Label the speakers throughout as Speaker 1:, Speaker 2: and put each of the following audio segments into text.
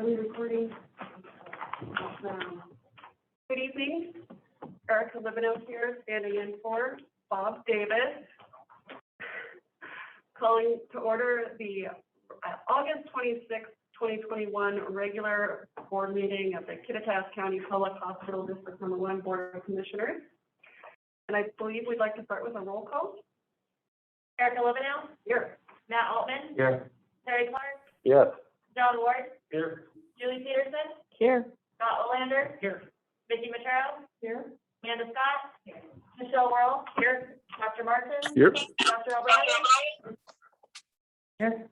Speaker 1: Are we recording? Good evening. Erica Libano here, standing in for Bob Davis. Calling to order the August 26th, 2021 regular board meeting of the Kittitas County Public Hospital District Number 1 Board of Commissioners. And I believe we'd like to start with a roll call.
Speaker 2: Erica Libano?
Speaker 1: Here.
Speaker 2: Matt Altman?
Speaker 3: Here.
Speaker 2: Terry Clark?
Speaker 3: Yes.
Speaker 2: John Ward?
Speaker 3: Here.
Speaker 2: Julie Peterson?
Speaker 1: Here.
Speaker 2: Scott Olander?
Speaker 3: Here.
Speaker 2: Vicki Matero?
Speaker 1: Here.
Speaker 2: Amanda Scott? Here. Michelle Worrell? Here. Dr. Martin?
Speaker 3: Here.
Speaker 2: Dr. O'Brien?
Speaker 1: Here.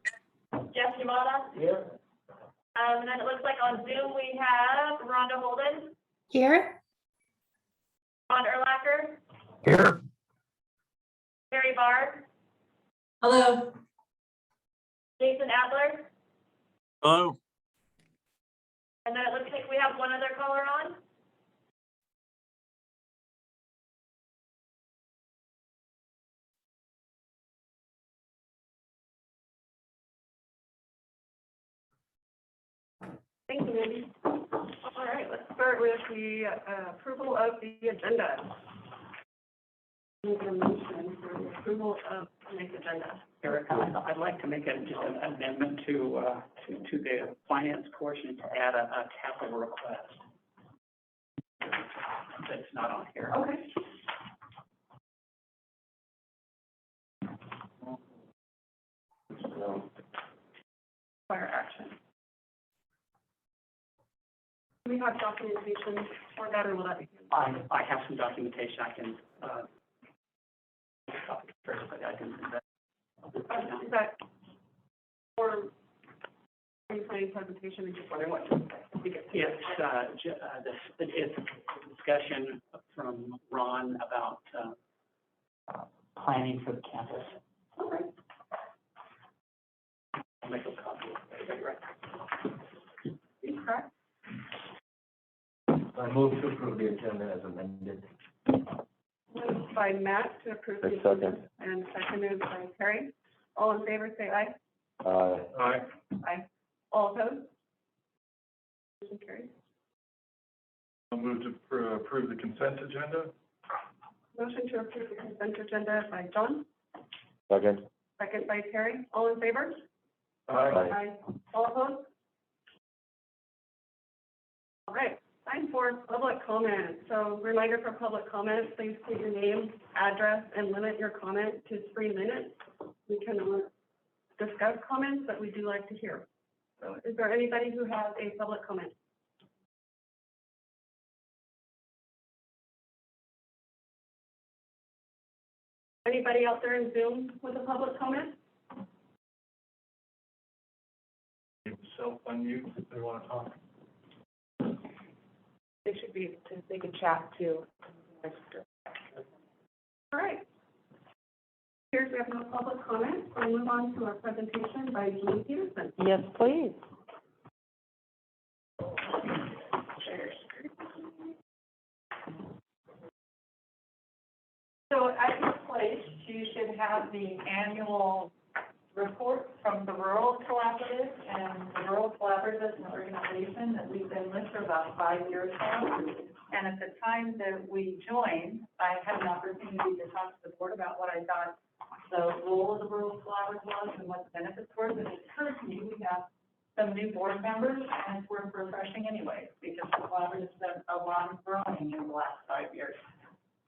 Speaker 2: Jeff Yamada?
Speaker 3: Here.
Speaker 2: And then it looks like on Zoom we have Rhonda Holden,
Speaker 4: Here.
Speaker 2: Ron Erlacher,
Speaker 3: Here.
Speaker 2: Mary Barr,
Speaker 4: Hello.
Speaker 2: Jason Adler,
Speaker 3: Hello.
Speaker 2: and then it looks like we have one other caller on.
Speaker 1: Thank you, Mandy. All right, let's start with the approval of the agenda. Make a motion for the approval of tonight's agenda.
Speaker 5: Erica, I'd like to make just an amendment to the finance portion to add a capital request. That's not on here.
Speaker 1: Okay. Fire action. Do we have documentation for that, or will that be?
Speaker 5: I have some documentation I can, but I can do that.
Speaker 1: Is that for, are you planning presentation, and just wondering what to get?
Speaker 5: It's a discussion from Ron about planning for the campus.
Speaker 1: All right.
Speaker 5: I'll make a copy of it. Right.
Speaker 1: Correct.
Speaker 3: I move to approve the agenda as amended.
Speaker 1: Moved by Matt to approve the
Speaker 3: I
Speaker 1: agenda,
Speaker 3: second.
Speaker 1: and seconded by Terry. All in favor, say aye.
Speaker 3: Aye.
Speaker 1: Aye. All opposed? Motion carries.
Speaker 6: I'll move to approve the consent agenda.
Speaker 1: Motion to approve the consent agenda by John,
Speaker 3: Second.
Speaker 1: second by Terry. All in favor?
Speaker 3: Aye.
Speaker 1: All opposed? All right, time for public comment. So reminder for public comment, please state your name, address, and limit your comment to 3 minutes. We can discuss comments, but we do like to hear. So is there anybody who has a public comment? Anybody out there in Zoom with a public comment?
Speaker 6: Self-unmute if they want to talk.
Speaker 1: They should be, they can chat too. All right. Here's, we have no public comment. We'll move on to our presentation by Julie Peterson.
Speaker 4: Yes, please.
Speaker 7: So at your place, you should have the annual report from the Rural Collaborative, and the Rural Collaborative is an organization that we've been with for about 5 years now. And at the time that we joined, I had an opportunity to talk to the board about what I thought the role of the Rural Collaborative was and what the benefits were. But it occurred to me we have some new board members, and it's worth refreshing anyway, because the collaborative's done a lot of growing in the last 5 years.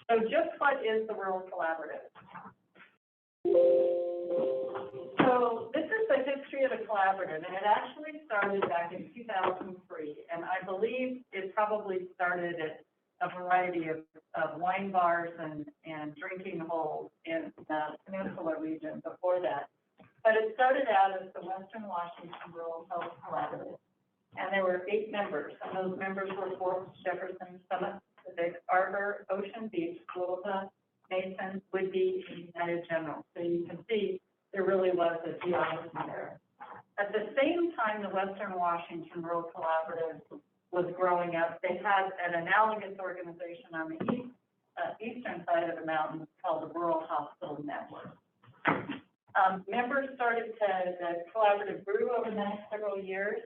Speaker 7: So just what is the Rural Collaborative? So this is the history of the collaborative, and it actually started back in 2003, and I believe it probably started at a variety of wine bars and drinking holes in the peninsula region before that. But it started out as the Western Washington Rural Health Collaborative, and there were 8 members, and those members were Fort Jefferson, Summit, Pacific, Arbor, Ocean Beach, Florida, Mason, Whidbey, and United General. So you can see there really was a geography there. At the same time, the Western Washington Rural Collaborative was growing up. They had an analogous organization on the eastern side of the mountains called the Rural Hospital Network. Members started to, the collaborative grew over the next several years.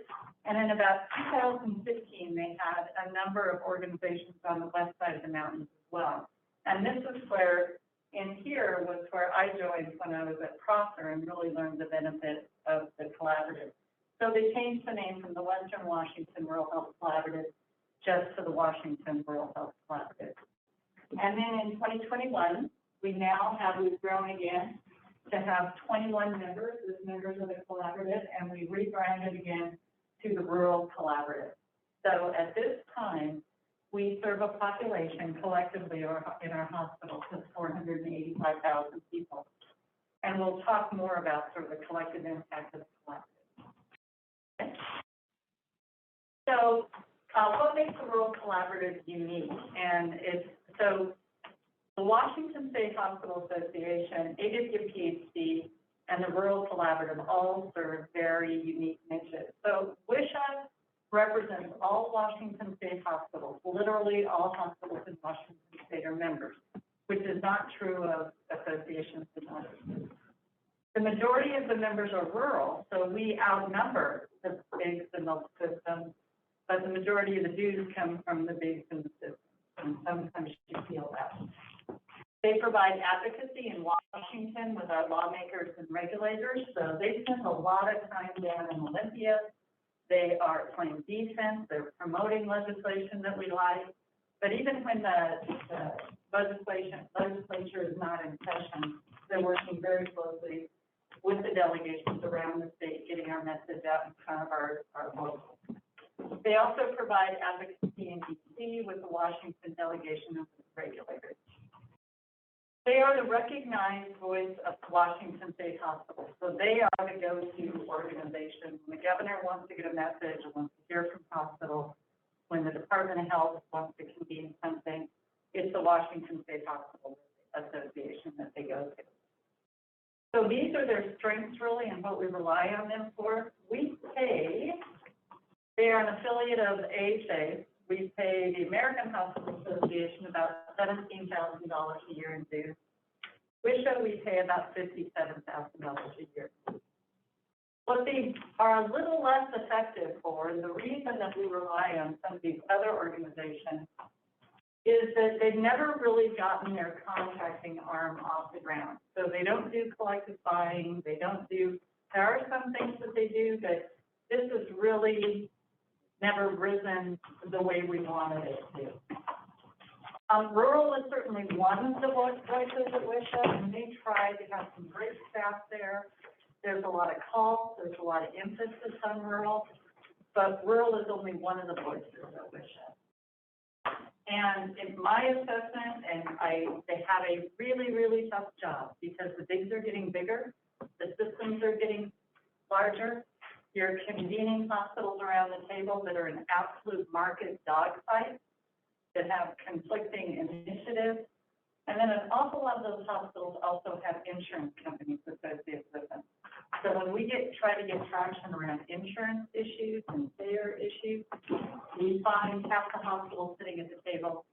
Speaker 7: And in about 2015, they had a number of organizations on the west side of the mountains as well. And this is where, in here was where I joined when I was at Prosser and really learned the benefits of the collaborative. So they changed the name from the Western Washington Rural Health Collaborative just to the Washington Rural Health Collaborative. And then in 2021, we've grown again to have 21 members as members of the collaborative, and we rebranded again to the Rural Collaborative. So at this time, we serve a population collectively or in our hospitals of 485,000 people. And we'll talk more about sort of the collective impact of the collaborative. Okay. So what makes the Rural Collaborative unique? And so the Washington State Hospital Association, AWPHD, and the Rural Collaborative all serve very unique niches. So WSHA represents all Washington State hospitals. Literally all hospitals in Washington State are members, which is not true of associations and others. The majority of the members are rural, so we outnumber the bigs in the system, but the majority of the dues come from the bigs in the system, and sometimes you feel that. They provide advocacy in Washington with our lawmakers and regulators, so they spend a lot of time down in Olympia. They are playing defense, they're promoting legislation that we like, but even when the legislature is not in session, they're working very closely with the delegations around the state, getting our message out in front of our locals. They also provide advocacy in DC with the Washington delegation of the regulators. They are the recognized voice of Washington State Hospitals. So they are the go-to organization. When the governor wants to get a message, or wants to hear from hospitals, when the Department of Health wants to convene something, it's the Washington State Hospital Association that they go to. So these are their strengths really and what we rely on them for. We pay, they are an affiliate of AHA. We pay the American Hospital Association about $17,000 a year in dues. WSHA, we pay about $57,000 a year. What they are a little less effective for, and the reason that we rely on some of these other organizations, is that they've never really gotten their contracting arm off the ground. So they don't do collective buying, there are some things that they do, but this has really never risen the way we wanted it to. Rural is certainly one of the voices at WSHA, and they try to have some great staff there. There's a lot of calls, there's a lot of emphasis on rural, but rural is only one of the voices at WSHA. And in my assessment, they have a really, really tough job because the bigs are getting bigger, the systems are getting larger. You're convening hospitals around the table that are an absolute market dogfight, that have conflicting initiatives. And then an awful lot of those hospitals also have insurance companies associated with them. So when we try to get traction around insurance issues and payer issues, we find half the hospitals sitting at the table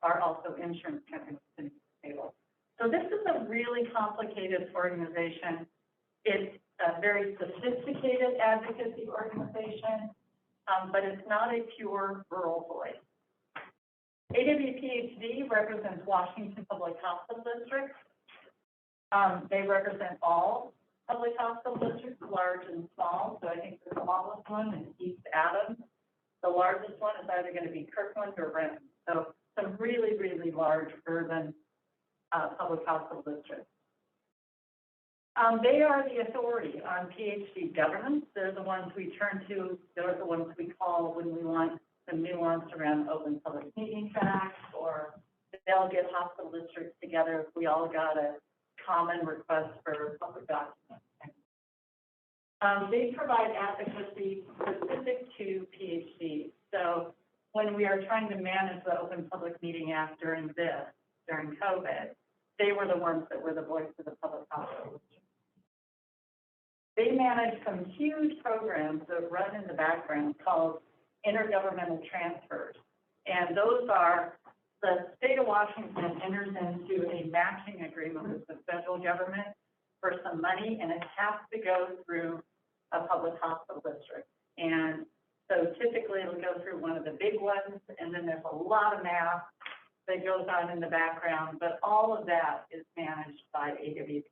Speaker 7: are also insurance companies sitting at the table. So this is a really complicated organization. It's a very sophisticated advocacy organization, but it's not a pure rural voice. AWPHD represents Washington Public Hospital Districts. They represent all public hospital districts, large and small. So I think the smallest one is East Adams. The largest one is either going to be Kirkland or Renton. So some really, really large urban public hospital districts. They are the authority on PhD governance. They're the ones we turn to. They're the ones we call when we want some nuance around Open Public Meetings Act, or they'll get hospital districts together if we all got a common request for public documents. They provide advocacy specific to PhD. So when we are trying to manage the Open Public Meeting Act during COVID, they were the ones that were the voice of the public hospital district. They manage some huge programs that run in the background called intergovernmental transfers. And those are, the state of Washington enters into a matching agreement with the federal government for some money, and it has to go through a public hospital district. And usually it'll go through one of the big ones, and then there's a lot of math that goes on in the background, but all of that is managed by AWPHD.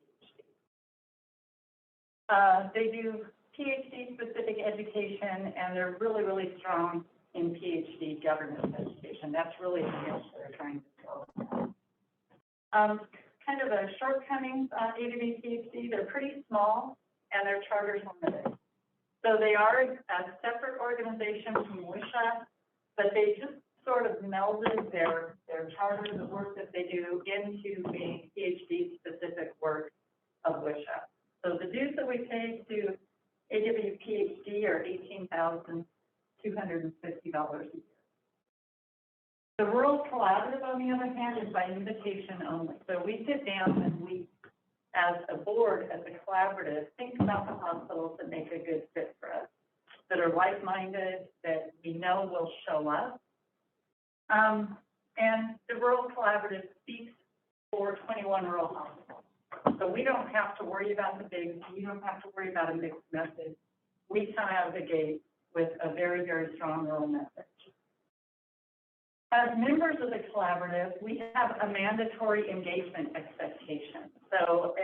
Speaker 7: They do PhD-specific education, and they're really, really strong in PhD governance education. That's really the niche they're trying to fill. Kind of the shortcomings on AWPHD, they're pretty small, and their charter's limited. So they are a separate organization from WSHA, but they just sort of melded their charter, the work that they do, into the PhD-specific work of WSHA. So the dues that we pay to AWPHD are $18,250 a year. The Rural Collaborative, on the other hand, is by invitation only. So we sit down and we, as a board, as a collaborative, think about the hospitals that make a good fit for us, that are like-minded, that we know will show up. And the Rural Collaborative speaks for 21 rural hospitals. So we don't have to worry about the big, we don't have to worry about a mixed message. We come out of the gate with a very, very strong rural message. As members of the collaborative, we have a mandatory engagement expectation. So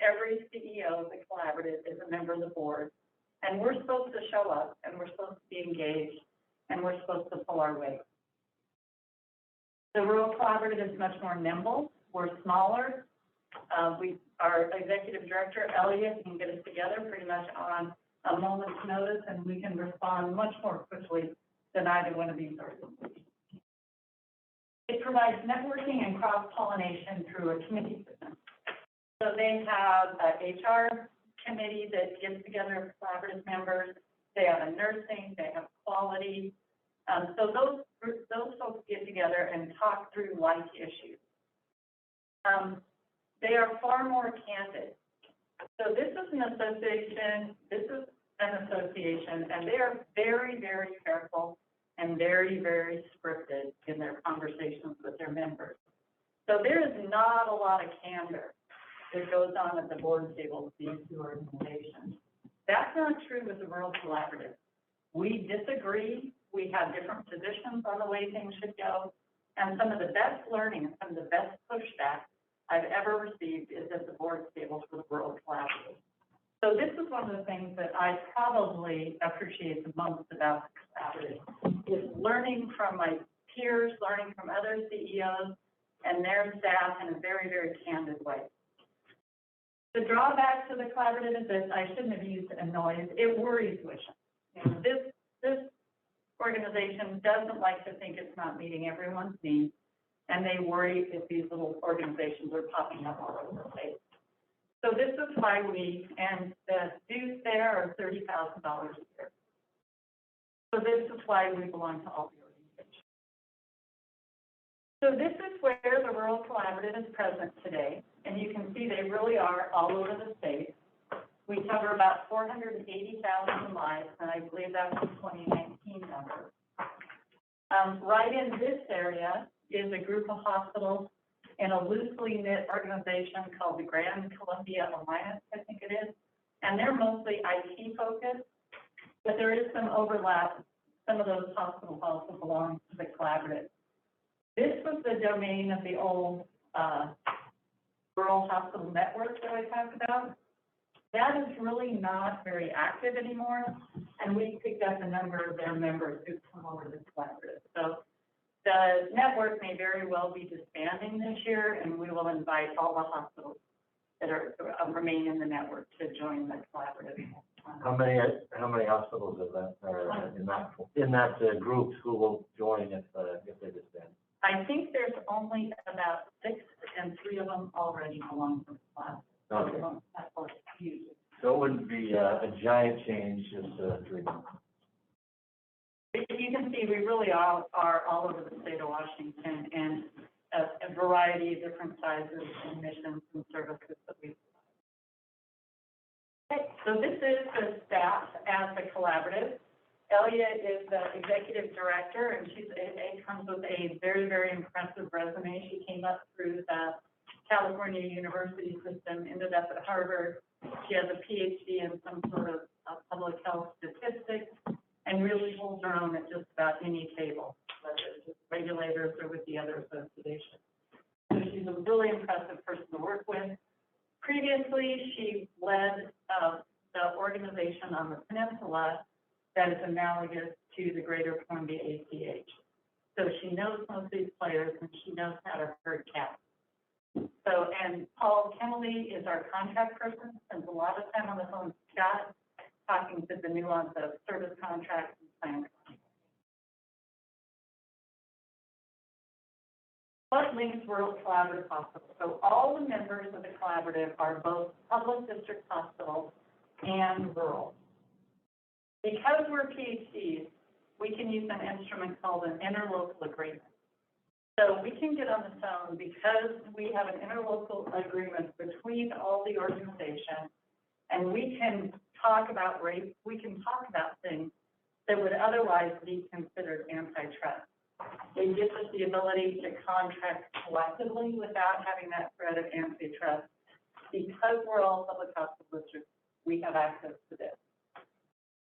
Speaker 7: every CEO of the collaborative is a member of the board, and we're supposed to show up, and we're supposed to be engaged, and we're supposed to pull our weight. The Rural Collaborative is much more nimble. We're smaller. Our executive director, Elliot, can get us together pretty much on a moment's notice, and we can respond much more quickly than either one of these organizations. It provides networking and cross-pollination through a committee system. So they have an HR committee that gets together collaborative members. They have a nursing, they have quality. So those folks get together and talk through life issues. They are far more candid. So this is an association, and they are very, very careful and very, very scripted in their conversations with their members. So there is not a lot of candor that goes on at the board table with these two organizations. That's not true with the Rural Collaborative. We disagree. We have different positions on the way things should go. And some of the best learning and some of the best pushback I've ever received is at the board table for the Rural Collaborative. So this is one of the things that I probably appreciate the most about the collaborative, is learning from my peers, learning from other CEOs and their staff in a very, very candid way. The drawback to the collaborative is this: I shouldn't have used annoys. It worries WSHA. This organization doesn't like to think it's not meeting everyone's needs, and they worry if these little organizations are popping up all over the place. So this is why and the dues there are $30,000 a year. So this is why we belong to all the organizations. So this is where the Rural Collaborative is present today, and you can see they really are all over the state. We cover about 480,000 lives, and I believe that's the 2019 number. Right in this area is a group of hospitals in a loosely knit organization called the Grand Columbia Alliance, I think it is, and they're mostly IT focused, but there is some overlap. Some of those hospitals also belong to the collaborative. This was the domain of the old rural hospital network that I talked about. That is really not very active anymore, and we picked up a number of their members who've come over to the collaborative. So the network may very well be disbanding this year, and we will invite all the hospitals that are remain in the network to join the collaborative.
Speaker 3: How many hospitals are in that group who will join if they disband?
Speaker 7: I think there's only about 6, and 3 of them already belong to the class.
Speaker 3: Okay.
Speaker 7: That's what's huge.
Speaker 3: So it wouldn't be a giant change, just 3 months.
Speaker 7: You can see we really are all over the state of Washington, and a variety of different sizes and missions and services that we provide. Okay, so this is the staff at the collaborative. Elliot is the executive director, and she comes with a very, very impressive resume. She came up through the California University system, ended up at Harvard. She has a PhD in some sort of public health statistics, and really holds her own at just about any table, whether it's with regulators or with the other associations. So she's a really impressive person to work with. Previously, she led the organization on the peninsula that is analogous to the Greater Columbia ACH. So she knows most of these players and she knows how to herd cats. So, and Paul Kennelly is our contract person, spends a lot of time on the phone with Scott, talking to the nuance of service contracts and plan contracts. What links Rural Collaborative Hospital? So all the members of the collaborative are both public district hospitals and rural. Because we're PhDs, we can use an instrument called an interlocal agreement. So we can get on the phone because we have an interlocal agreement between all the organizations, and we can talk about race, we can talk about things that would otherwise be considered antitrust. It gives us the ability to contract collectively without having that threat of antitrust. Because we're all public hospital districts, we have access to this.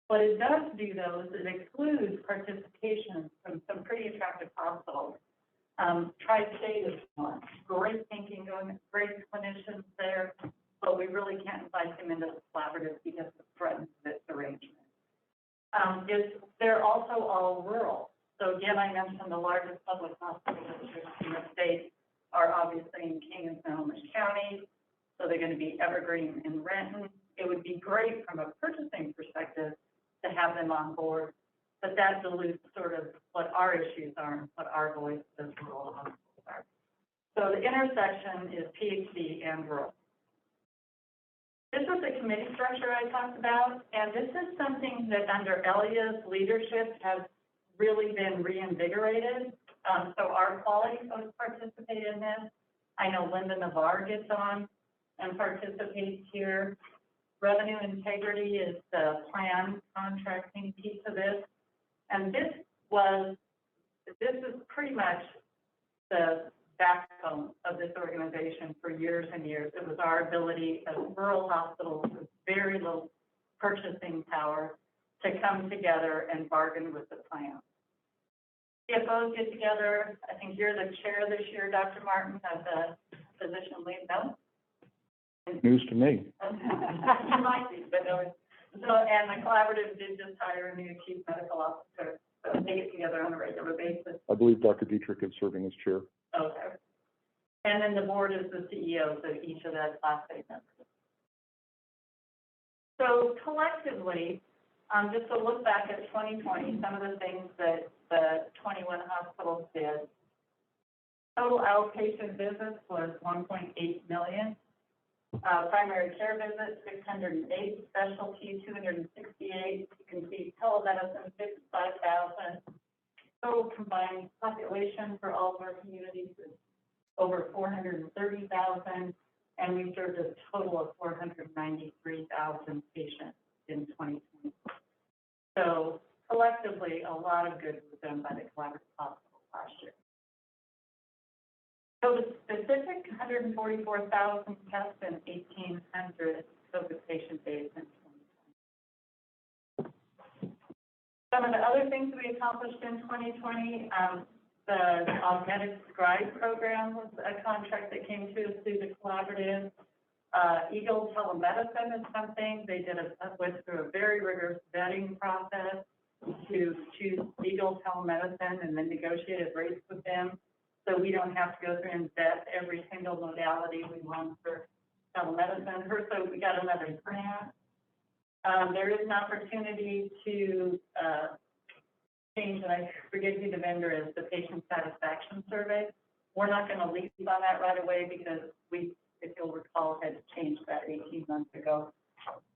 Speaker 7: What it does do, though, is it excludes participation from some pretty attractive hospitals. Tri-State is one. Great thinking going, great clinicians there, but we really can't invite them into the collaborative because it threatens this arrangement. They're also all rural. So again, I mentioned the largest public hospital districts in the state are obviously in King and Snohomish counties, so they're going to be Evergreen and Renton. It would be great from a purchasing perspective to have them on board, but that dilutes sort of what our issues are and what our voice as rural hospitals are. So the intersection is PhD and rural. This is the committee structure I talked about, and this is something that under Elia's leadership has really been reinvigorated. So our quality folks participate in this. I know Linda Navarre gets on and participates here. Revenue integrity is the plan contracting piece of this. And this is pretty much the backbone of this organization for years and years. It was our ability as rural hospitals with very little purchasing power to come together and bargain with the plan. CFOs get together. I think you're the chair this year, Dr. Martin, of the physician lead. No?
Speaker 6: News to me.
Speaker 7: You might be, but no. So, and the collaborative did just hire a new chief medical officer. So they get together on a regular basis.
Speaker 6: I believe Dr. Dietrich is serving as chair.
Speaker 7: Okay. And then the board is the CEOs of each of the Class A members. So collectively, just to look back at 2020, some of the things that the 21 hospitals did. Total outpatient visits was 1.8 million. Primary care visits, 608, specialty, 268. You can see telemedicine, 55,000. Total combined population for all of our communities is over 430,000, and we served a total of 493,000 patients in 2020. So collectively, a lot of good was done by the collaborative hospital last year. COVID specific, 144,000 tests and 1,800 COVID patient days in 2020. Some of the other things we accomplished in 2020, the Augmented Scribe program was a contract that came to us through the collaborative. Eagle Telemedicine is something, they went through a very rigorous vetting process to choose Eagle Telemedicine and then negotiated rates with them. So we don't have to go through and vet every single modality we want for telemedicine. So we got another grant. There is an opportunity to change, and I forget who the vendor is, the patient satisfaction survey. We're not going to leap on that right away because we, if you'll recall, had changed that 18 months ago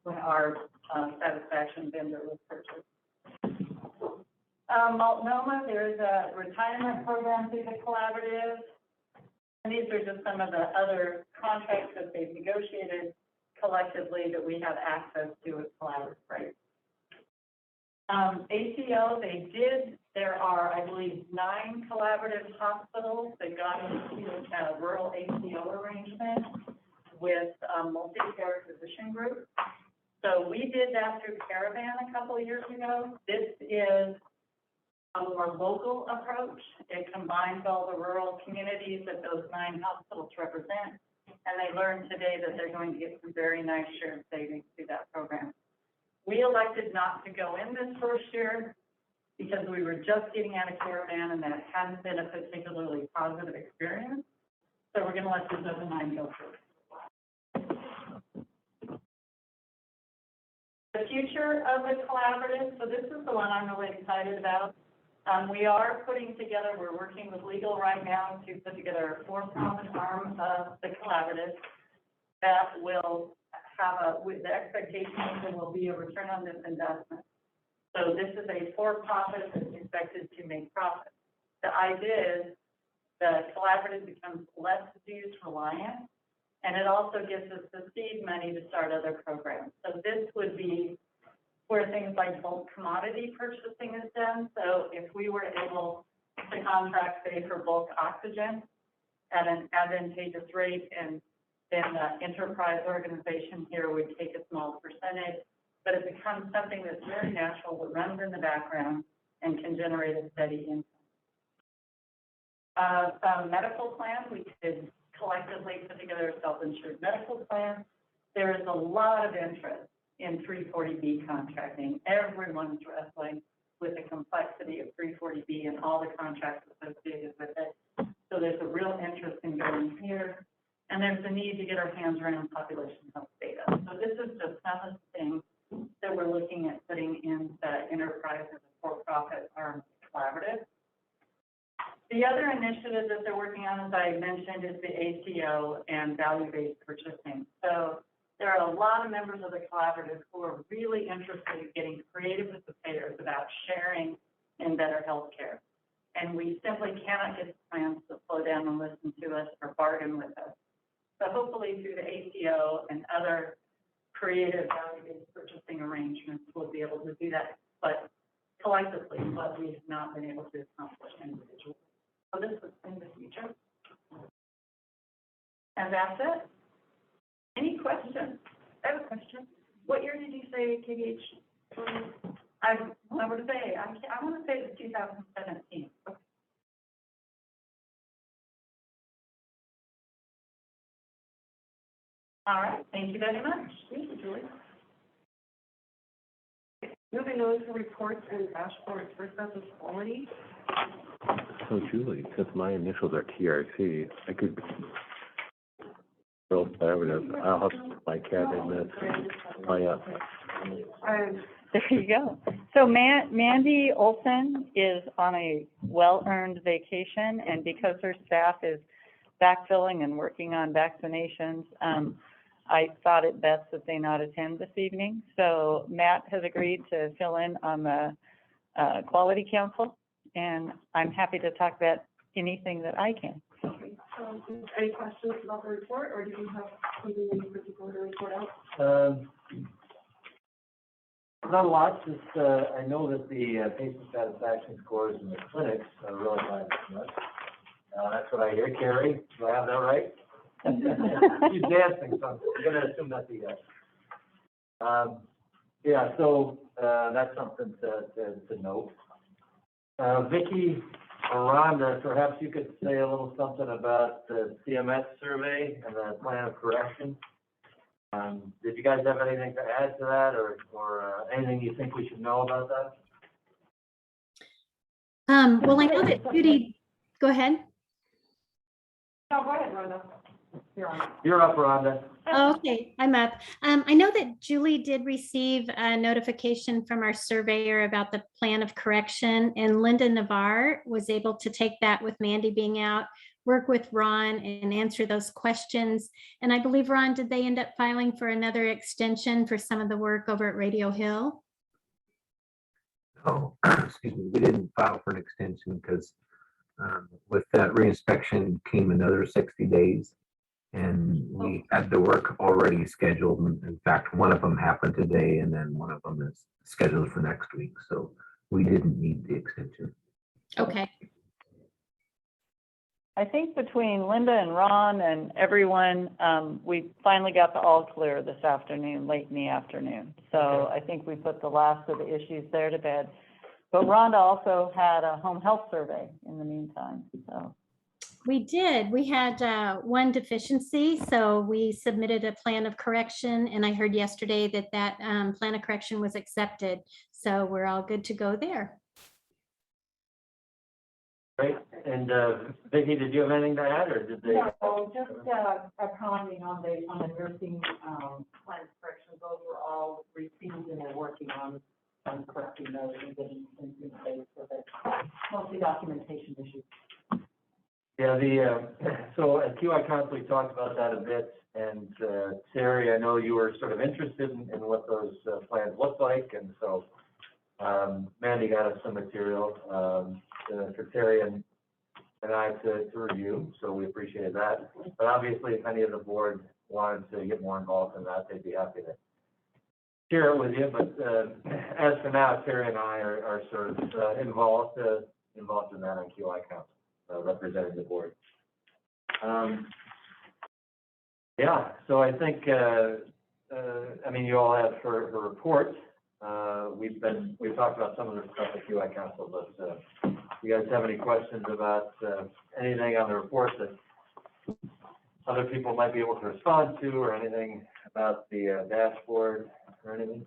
Speaker 7: when our satisfaction vendor was purchased. Multnomah, there's a retirement program through the collaborative. And these are just some of the other contracts that they've negotiated collectively that we have access to as collaborative, right? ACO, there are, I believe, 9 collaborative hospitals that got into a rural ACO arrangement with multi-care physician group. So we did that through Caravan a couple of years ago. This is a more local approach. It combines all the rural communities that those 9 hospitals represent. And they learned today that they're going to get some very nice shared savings through that program. We elected not to go in this first year because we were just getting out of Caravan and that hadn't been a particularly positive experience. So we're going to let this other 9 go first. The future of the collaborative, so this is the one I'm really excited about. We are putting together, we're working with legal right now to put together a for-profit arm of the collaborative that will have the expectation is there will be a return on this investment. So this is a for-profit that's expected to make profit. The idea is the collaborative becomes less dues reliant, and it also gives us the seed money to start other programs. So this would be where things like bulk commodity purchasing is done. So if we were able to contract, say, for bulk oxygen at an advantageous rate, and then the enterprise organization here would take a small percentage, but it becomes something that's very natural that runs in the background and can generate a steady income. Medical plan, we could collectively put together a self-insured medical plan. There is a lot of interest in 340B contracting. Everyone's wrestling with the complexity of 340B and all the contracts associated with it. So there's a real interest in going here. And there's a need to get our hands around population health data. So this is just some of the things that we're looking at putting in the enterprise as a for-profit arm collaborative. The other initiative that they're working on, as I mentioned, is the ACO and value-based purchasing. So there are a lot of members of the collaborative who are really interested in getting creative with the payers about sharing in better healthcare. And we simply cannot get the plans to slow down and listen to us or bargain with us. So hopefully through the ACO and other creative value-based purchasing arrangements, we'll be able to do that, but collectively, what we have not been able to accomplish individually. So this is in the future. And that's it. Any questions?
Speaker 1: I have a question. What year did you say KVH?
Speaker 7: I would say, I want to say it's 2017. All right, thank you very much.
Speaker 1: Thank you, Julie. Moving on to reports and dashboards for census quality.
Speaker 8: So Julie, since my initials are TRC, I could real collaborative. I'll have my cat in this.
Speaker 9: There you go. So Mandy Olson is on a well-earned vacation, and because her staff is backfilling and working on vaccinations, I thought it best that they not attend this evening. So Matt has agreed to fill in on the Quality Council, and I'm happy to talk about anything that I can.
Speaker 1: Any questions about the report, or do you have something in particular to report out?
Speaker 3: Not a lot, just, I know that the patient satisfaction scores in the clinics are really high. That's what I hear. Carrie, do I have that right? She's dancing, so I'm gonna assume that's a yes. Yeah, so, that's something to note. Vicki or Rhonda, perhaps you could say a little something about the CMS survey and the plan of correction. Did you guys have anything to add to that, or anything you think we should know about that?
Speaker 4: Well, I know that Judy, go ahead.
Speaker 7: No, go ahead, Rhonda.
Speaker 3: You're up, Rhonda.
Speaker 4: Oh, okay, I'm up. I know that Julie did receive a notification from our surveyor about the plan of correction, and Linda Navarre was able to take that with Mandy being out, work with Ron and answer those questions. And I believe, Ron, did they end up filing for another extension for some of the work over at Radio Hill?
Speaker 10: No, excuse me, we didn't file for an extension because with that reinspection came another 60 days. And we had the work already scheduled. In fact, one of them happened today, and then one of them is scheduled for next week. So we didn't need the extension.
Speaker 4: Okay.
Speaker 9: I think between Linda and Ron and everyone, we finally got the all clear this afternoon, late in the afternoon. So I think we put the last of the issues there to bed. But Rhonda also had a home health survey in the meantime, so.
Speaker 4: We did. We had one deficiency, so we submitted a plan of correction, and I heard yesterday that that plan of correction was accepted. So we're all good to go there.
Speaker 3: Great, and Vicki, did you have anything to add, or did they?
Speaker 7: No, just, a commenting on the nursing, plan corrections, those were all received and we're working on correcting those and getting things in place so that mostly documentation issues.
Speaker 3: Yeah, so at QI Council, we talked about that a bit, and Terry, I know you were sort of interested in what those plans look like, and so Mandy got us some material for Terry and I to review, so we appreciate that. But obviously, if any of the board wanted to get more involved in that, they'd be happy to share it with you. But as for now, Terry and I are sort of involved in that on QI Council, representing the board. Yeah, so I think, I mean, you all have her report. We've talked about some of the stuff at QI Council, but if you guys have any questions about anything on the report that other people might be able to respond to, or anything about the dashboard or anything?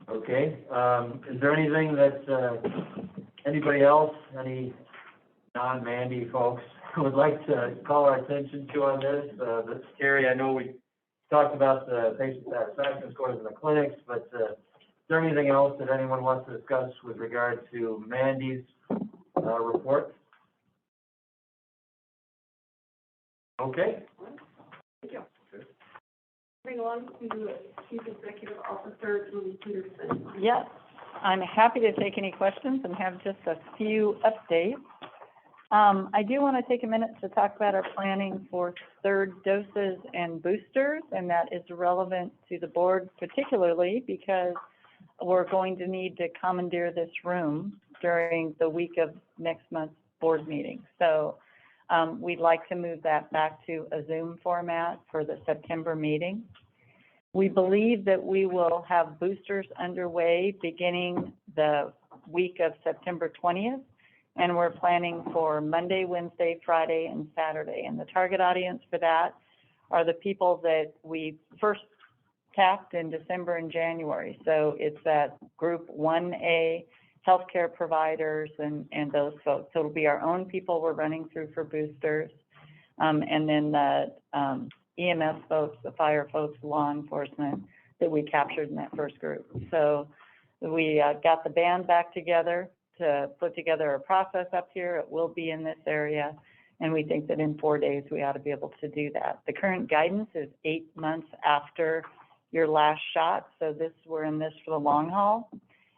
Speaker 3: Okay, is there anything that anybody else, any non-Mandy folks would like to call our attention to on this? That's scary. I know we talked about the patient satisfaction scores in the clinics, but is there anything else that anyone wants to discuss with regard to Mandy's report? Okay.
Speaker 1: Thank you. Moving on to Chief Executive Officer Julie Peterson.
Speaker 9: Yes, I'm happy to take any questions and have just a few updates. I do want to take a minute to talk about our planning for third doses and boosters, and that is relevant to the board particularly because we're going to need to commandeer this room during the week of next month's board meeting. So we'd like to move that back to a Zoom format for the September meeting. We believe that we will have boosters underway beginning the week of September 20th. And we're planning for Monday, Wednesday, Friday, and Saturday. And the target audience for that are the people that we first tapped in December and January. So it's that group 1A, healthcare providers and those folks. So it'll be our own people we're running through for boosters. And then the EMS folks, the fire folks, law enforcement that we captured in that first group. So we got the band back together to put together a process up here. It will be in this area, and we think that in 4 days we ought to be able to do that. The current guidance is 8 months after your last shot, so we're in this for the long haul.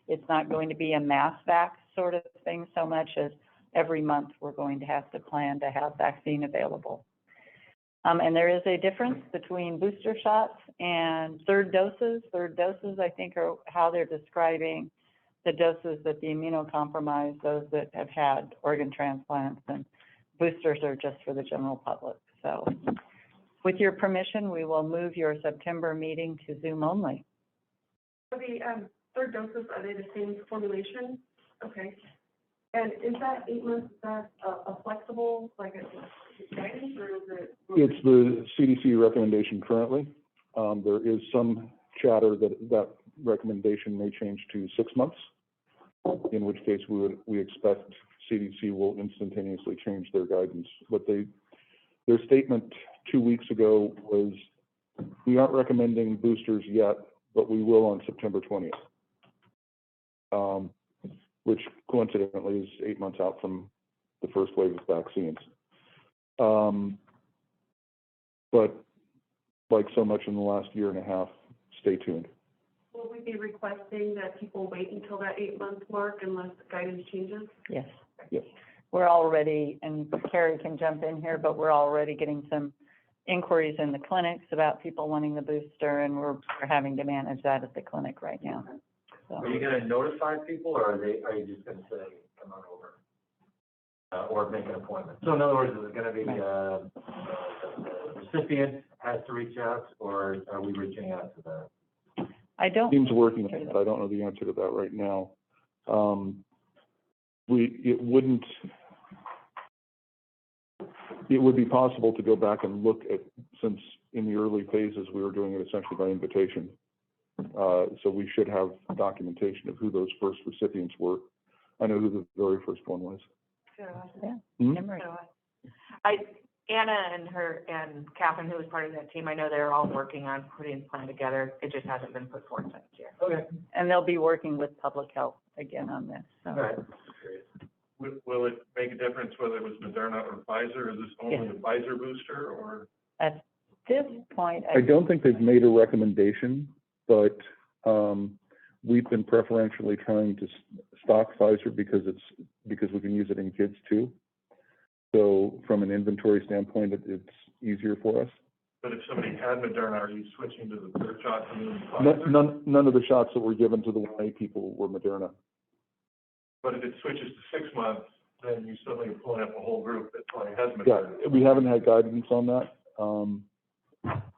Speaker 9: It's not going to be a mass vax sort of thing so much as every month we're going to have to plan to have vaccine available. And there is a difference between booster shots and third doses. Third doses, I think, are how they're describing the doses that the immunocompromised, those that have had organ transplants, and boosters are just for the general public. So with your permission, we will move your September meeting to Zoom only.
Speaker 1: For the third doses, are they the same formulation? Okay. And is that 8 months, that a flexible, like a guidance, or is it?
Speaker 6: It's the CDC recommendation currently. There is some chatter that recommendation may change to 6 months, in which case we expect CDC will instantaneously change their guidance. But their statement 2 weeks ago was, we aren't recommending boosters yet, but we will on September 20th, which coincidentally is 8 months out from the first wave of vaccines. But like so much in the last year and a half, stay tuned.
Speaker 1: Will we be requesting that people wait until that 8 month mark unless guidance changes?
Speaker 9: Yes.
Speaker 6: Yes.
Speaker 9: We're already, and Carrie can jump in here, but we're already getting some inquiries in the clinics about people wanting the booster, and we're having to manage that at the clinic right now. So,
Speaker 3: Are you gonna notify people, or are you just gonna say, come on over? Or make an appointment? So in other words, is it gonna be, the recipient has to reach out, or are we reaching out to the?
Speaker 9: I don't.
Speaker 6: Team's working on it, I don't know the answer to that right now. It would be possible to go back and look at, since in the early phases, we were doing it essentially by invitation. So we should have documentation of who those first recipients were. I know who the very first one was.
Speaker 9: Yeah.
Speaker 6: Hmm?
Speaker 9: Emery.
Speaker 11: Anna and Catherine, who was part of that team, I know they're all working on putting a plan together. It just hasn't been put forth yet.
Speaker 3: Okay.
Speaker 9: And they'll be working with public health again on this, so.
Speaker 3: All right.
Speaker 12: Will it make a difference whether it was Moderna or Pfizer? Is this only
Speaker 9: Yes.
Speaker 12: the Pfizer booster, or?
Speaker 9: At this point,
Speaker 6: I don't think they've made a recommendation, but we've been preferentially trying to stock Pfizer because we can use it in kids too. So from an inventory standpoint, it's easier for us.
Speaker 12: But if somebody had Moderna, are you switching to the third shot from using Pfizer?
Speaker 6: None of the shots that were given to the 1A people were Moderna.
Speaker 12: But if it switches to 6 months, then you suddenly are pulling up a whole group that probably has
Speaker 6: Yeah,
Speaker 12: Moderna.
Speaker 6: we haven't had guidance on that.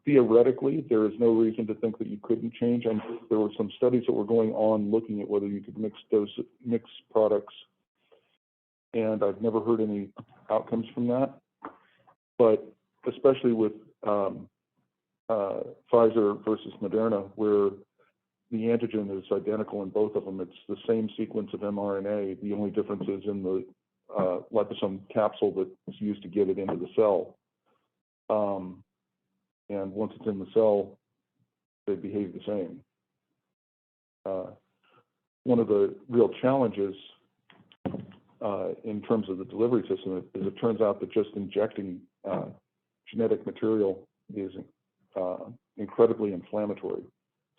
Speaker 6: Theoretically, there is no reason to think that you couldn't change. And there were some studies that were going on looking at whether you could mix products. And I've never heard any outcomes from that. But especially with Pfizer versus Moderna, where the antigen is identical in both of them, it's the same sequence of mRNA. The only difference is in the liposome capsule that's used to get it into the cell. And once it's in the cell, they behave the same. One of the real challenges in terms of the delivery system is it turns out that just injecting genetic material is incredibly inflammatory.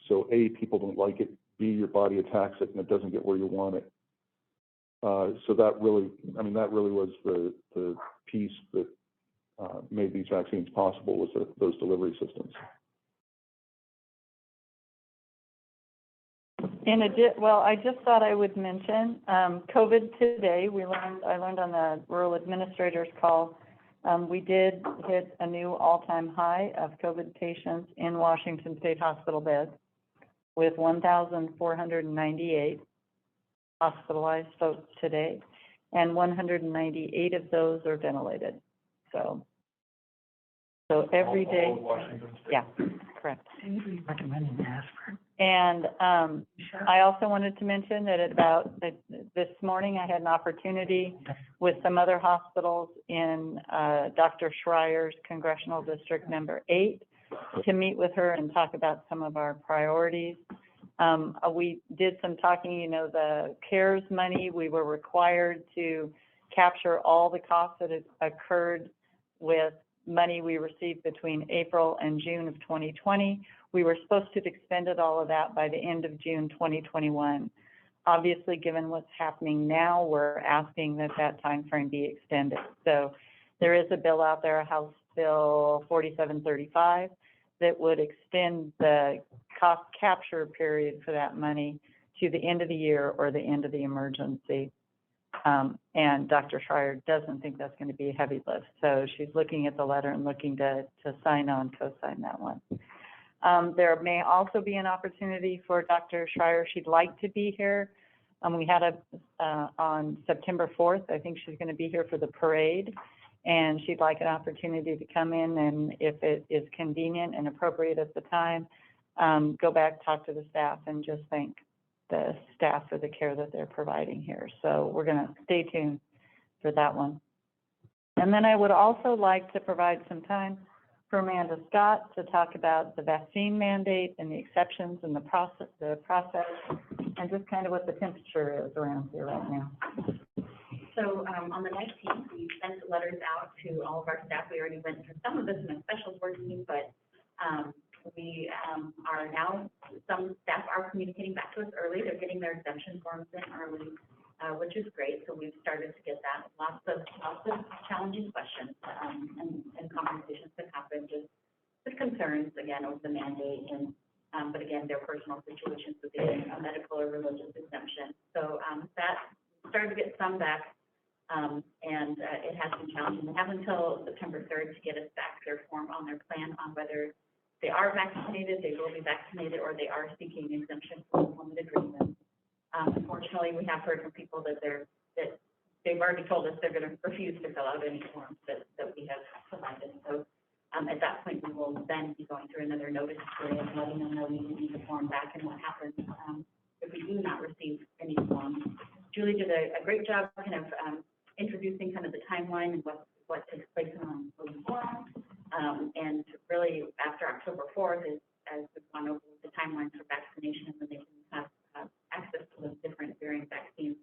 Speaker 6: So A, people don't like it, B, your body attacks it and it doesn't get where you want it. So that really was the piece that made these vaccines possible, was those delivery systems.
Speaker 9: I just thought I would mention, COVID today, I learned on the rural administrators call, we did hit a new all-time high of COVID patients in Washington State Hospital beds with 1,498 hospitalized folks today, and 198 of those are ventilated. So every day.
Speaker 12: All of Washington State?
Speaker 9: Yeah, correct.
Speaker 5: Recommending aspirin.
Speaker 9: And I also wanted to mention that this morning, I had an opportunity with some other hospitals in Dr. Schreier's Congressional District Number 8 to meet with her and talk about some of our priorities. We did some talking, the CARES money, we were required to capture all the costs that had occurred with money we received between April and June of 2020. We were supposed to have expended all of that by the end of June 2021. Obviously, given what's happening now, we're asking that time frame be extended. So there is a bill out there, House Bill 4735, that would extend the cost capture period for that money to the end of the year or the end of the emergency. And Dr. Schreier doesn't think that's going to be a heavy lift. So she's looking at the letter and looking to co-sign that one. There may also be an opportunity for Dr. Schreier. She'd like to be here. We had on September 4th, I think she's going to be here for the parade. And she'd like an opportunity to come in and, if it is convenient and appropriate at the time, go back, talk to the staff, and just thank the staff for the care that they're providing here. So we're going to stay tuned for that one. And then I would also like to provide some time for Amanda Scott to talk about the vaccine mandate and the exceptions and the process, and just kind of what the temperature is around here right now.
Speaker 2: So on the 19th, we sent letters out to all of our staff. We already went through some of this in a special board meeting, but we are now, some staff are communicating back to us early. They're getting their exemption forms in early, which is great. So we've started to get that. Lots of challenging questions and conversations that happen, just concerns, again, over the mandate and But again, their personal situations with a medical or religious exemption. So, that started to get some back, and it has been challenging. They have until September 3rd to get us back their form on their plan on whether they are vaccinated, they will be vaccinated, or they are seeking exemption for limited reasons. Unfortunately, we have heard from people that they've already told us they're going to refuse to fill out any forms that we have provided. So at that point, we will then be going through another notice period, letting them know we need the form back and what happens if we do not receive any forms. Julie did a great job kind of introducing kind of the timeline and what takes place on the form. And really, after October 4th, as we've gone over the timelines for vaccination, and they can have access to the different variant vaccines,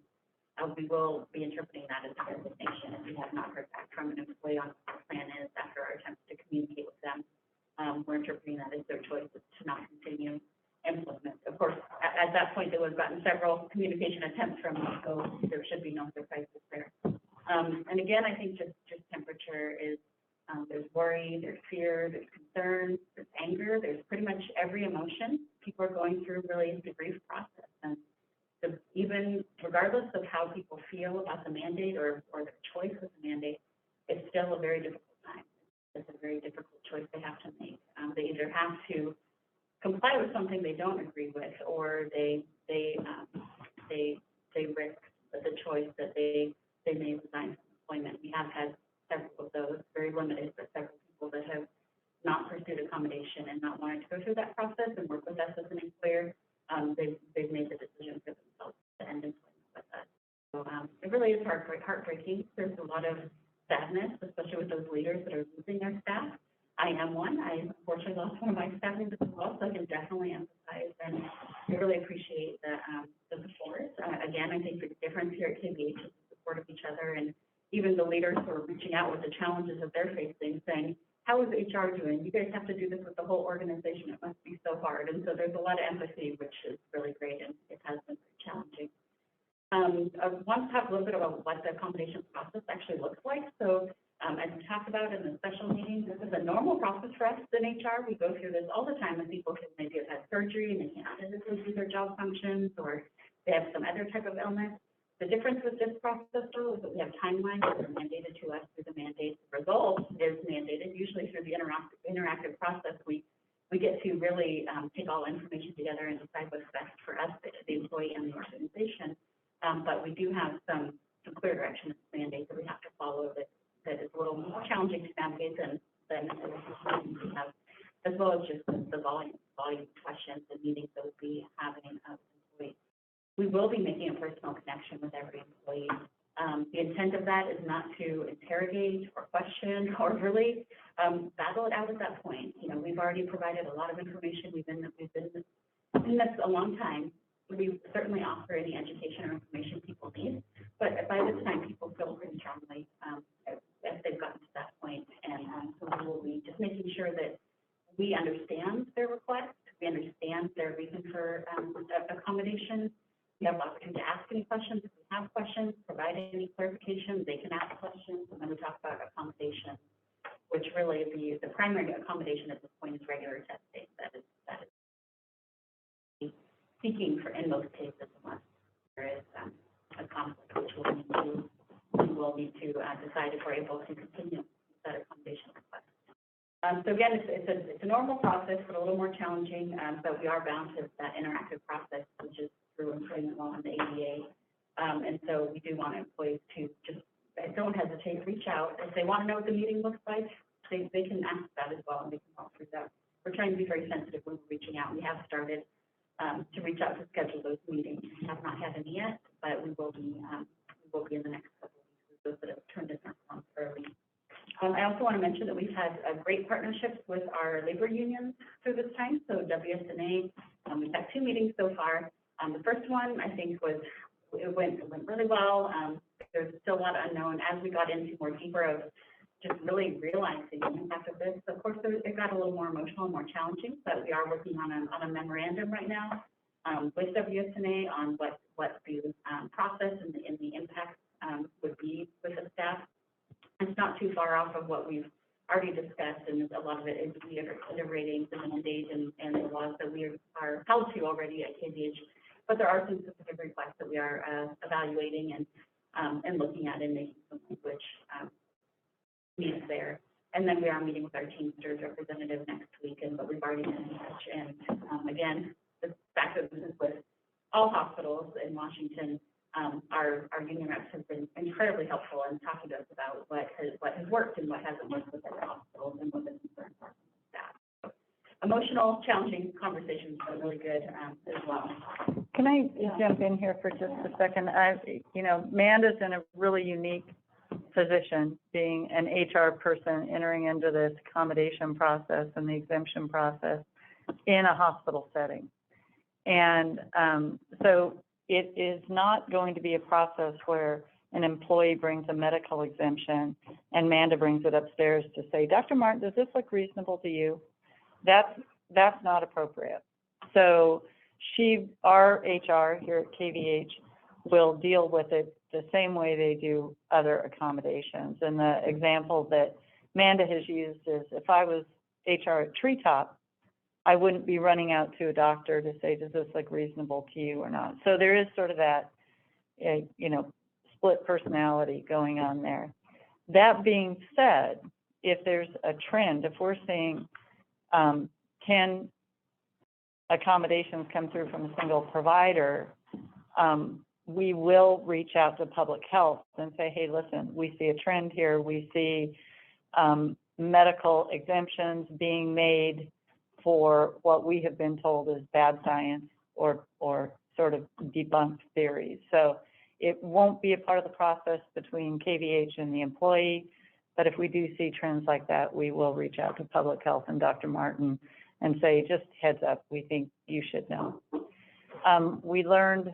Speaker 2: we will be interpreting that as a resignation. If we have not heard back from an employee on what the plan is after our attempts to communicate with them, we're interpreting that as their choice to not continue employment. Of course, at that point, they would have gotten several communication attempts from us, so there should be no surprises there. And again, I think just temperature is, there's worry, there's fear, there's concern, there's anger, there's pretty much every emotion people are going through really is the grief process. And so even regardless of how people feel about the mandate or their choice with the mandate, it's still a very difficult time. It's a very difficult choice they have to make. They either have to comply with something they don't agree with, or they risk the choice that they may resign from employment. We have had several of those, very limited, but several people that have not pursued accommodation and not wanted to go through that process and work with us as an employer. They've made the decision for themselves to end employment with us. So it really is heartbreaking. There's a lot of sadness, especially with those leaders that are losing their staff. I am one. I unfortunately lost one of my staff members as well, so I can definitely empathize, and I really appreciate the support. Again, I think the difference here at KVH is the support of each other, and even the leaders who are reaching out with the challenges that they're facing, saying, how is HR doing? You guys have to do this with the whole organization. It must be so hard. And so there's a lot of empathy, which is really great, and it has been very challenging. I want to talk a little bit about what the accommodation process actually looks like. So as we talked about in the special meeting, this is a normal process for us in HR. We go through this all the time with people who maybe have had surgery and they can't physically do their job functions, or they have some other type of illness. The difference with this process, though, is that we have timelines that are mandated to us through the mandate. The result is mandated, usually through the interactive process. We get to really take all information together and decide what's best for us, the employee and the organization. But we do have some clear direction in the mandate that we have to follow that is a little more challenging to navigate than we have, as well as just the volume of questions and meetings that we'll be having of employees. We will be making a personal connection with every employee. The intent of that is not to interrogate or question or really battle it out at that point. You know, we've already provided a lot of information. We've been in this a long time. We certainly offer any education or information people need, but by this time, people feel pretty strongly as they've gotten to that point. And so we will be just making sure that we understand their request, we understand their reason for accommodation. We have the opportunity to ask any questions. If we have questions, provide any clarification, they can ask questions. And then we talk about accommodation, which really the primary accommodation at this point is regular testing. That is seeking for, in most cases, unless there is a conflict, which we will need to decide if we're able to continue that accommodation request. So again, it's a normal process, but a little more challenging. But we are bound to that interactive process, which is through employment law and the ADA. And so we do want employees to just, don't hesitate, reach out. If they want to know what the meeting looks like, they can ask that as well, and we can walk through that. We're trying to be very sensitive when we're reaching out. We have started to reach out to schedule those meetings. We have not had any yet, but we will be in the next couple of weeks with those that have turned in their forms early. I also want to mention that we've had great partnerships with our labor unions through this time. So WSNA, we've had 2 meetings so far. The first one, I think, it went really well. There's still a lot of unknown as we got into more deeper of just really realizing the impact of this. Of course, it got a little more emotional and more challenging, but we are working on a memorandum right now with WSNA on what the process and the impact would be with the staff. It's not too far off of what we've already discussed, and a lot of it is reiterating the mandate and the laws that we are held to already at KVH. But there are some specific requests that we are evaluating and looking at and making some language needs there. And then we are meeting with our Teamsters representative next week, but we've already been in touch. And again, the fact that this is with all hospitals in Washington, our union reps have been incredibly helpful in talking to us about what has worked and what hasn't worked with other hospitals and what the concerns are from staff. So, emotional, challenging conversations, but really good as well.
Speaker 9: Can I jump in here for just a second? Amanda's in a really unique position, being an HR person entering into this accommodation process and the exemption process in a hospital setting. And so it is not going to be a process where an employee brings a medical exemption and Amanda brings it upstairs to say, Dr. Martin, does this look reasonable to you? That's not appropriate. So our HR here at KVH will deal with it the same way they do other accommodations. And the example that Amanda has used is, if I was HR at Treetop, I wouldn't be running out to a doctor to say, does this look reasonable to you or not? So there is sort of that, split personality going on there. That being said, if there's a trend, if we're seeing 10 accommodations come through from a single provider, we will reach out to public health and say, hey, listen, we see a trend here. We see medical exemptions being made for what we have been told is bad science or sort of debunked theories. So it won't be a part of the process between KVH and the employee, but if we do see trends like that, we will reach out to public health and Dr. Martin and say, just heads up, we think you should know. We learned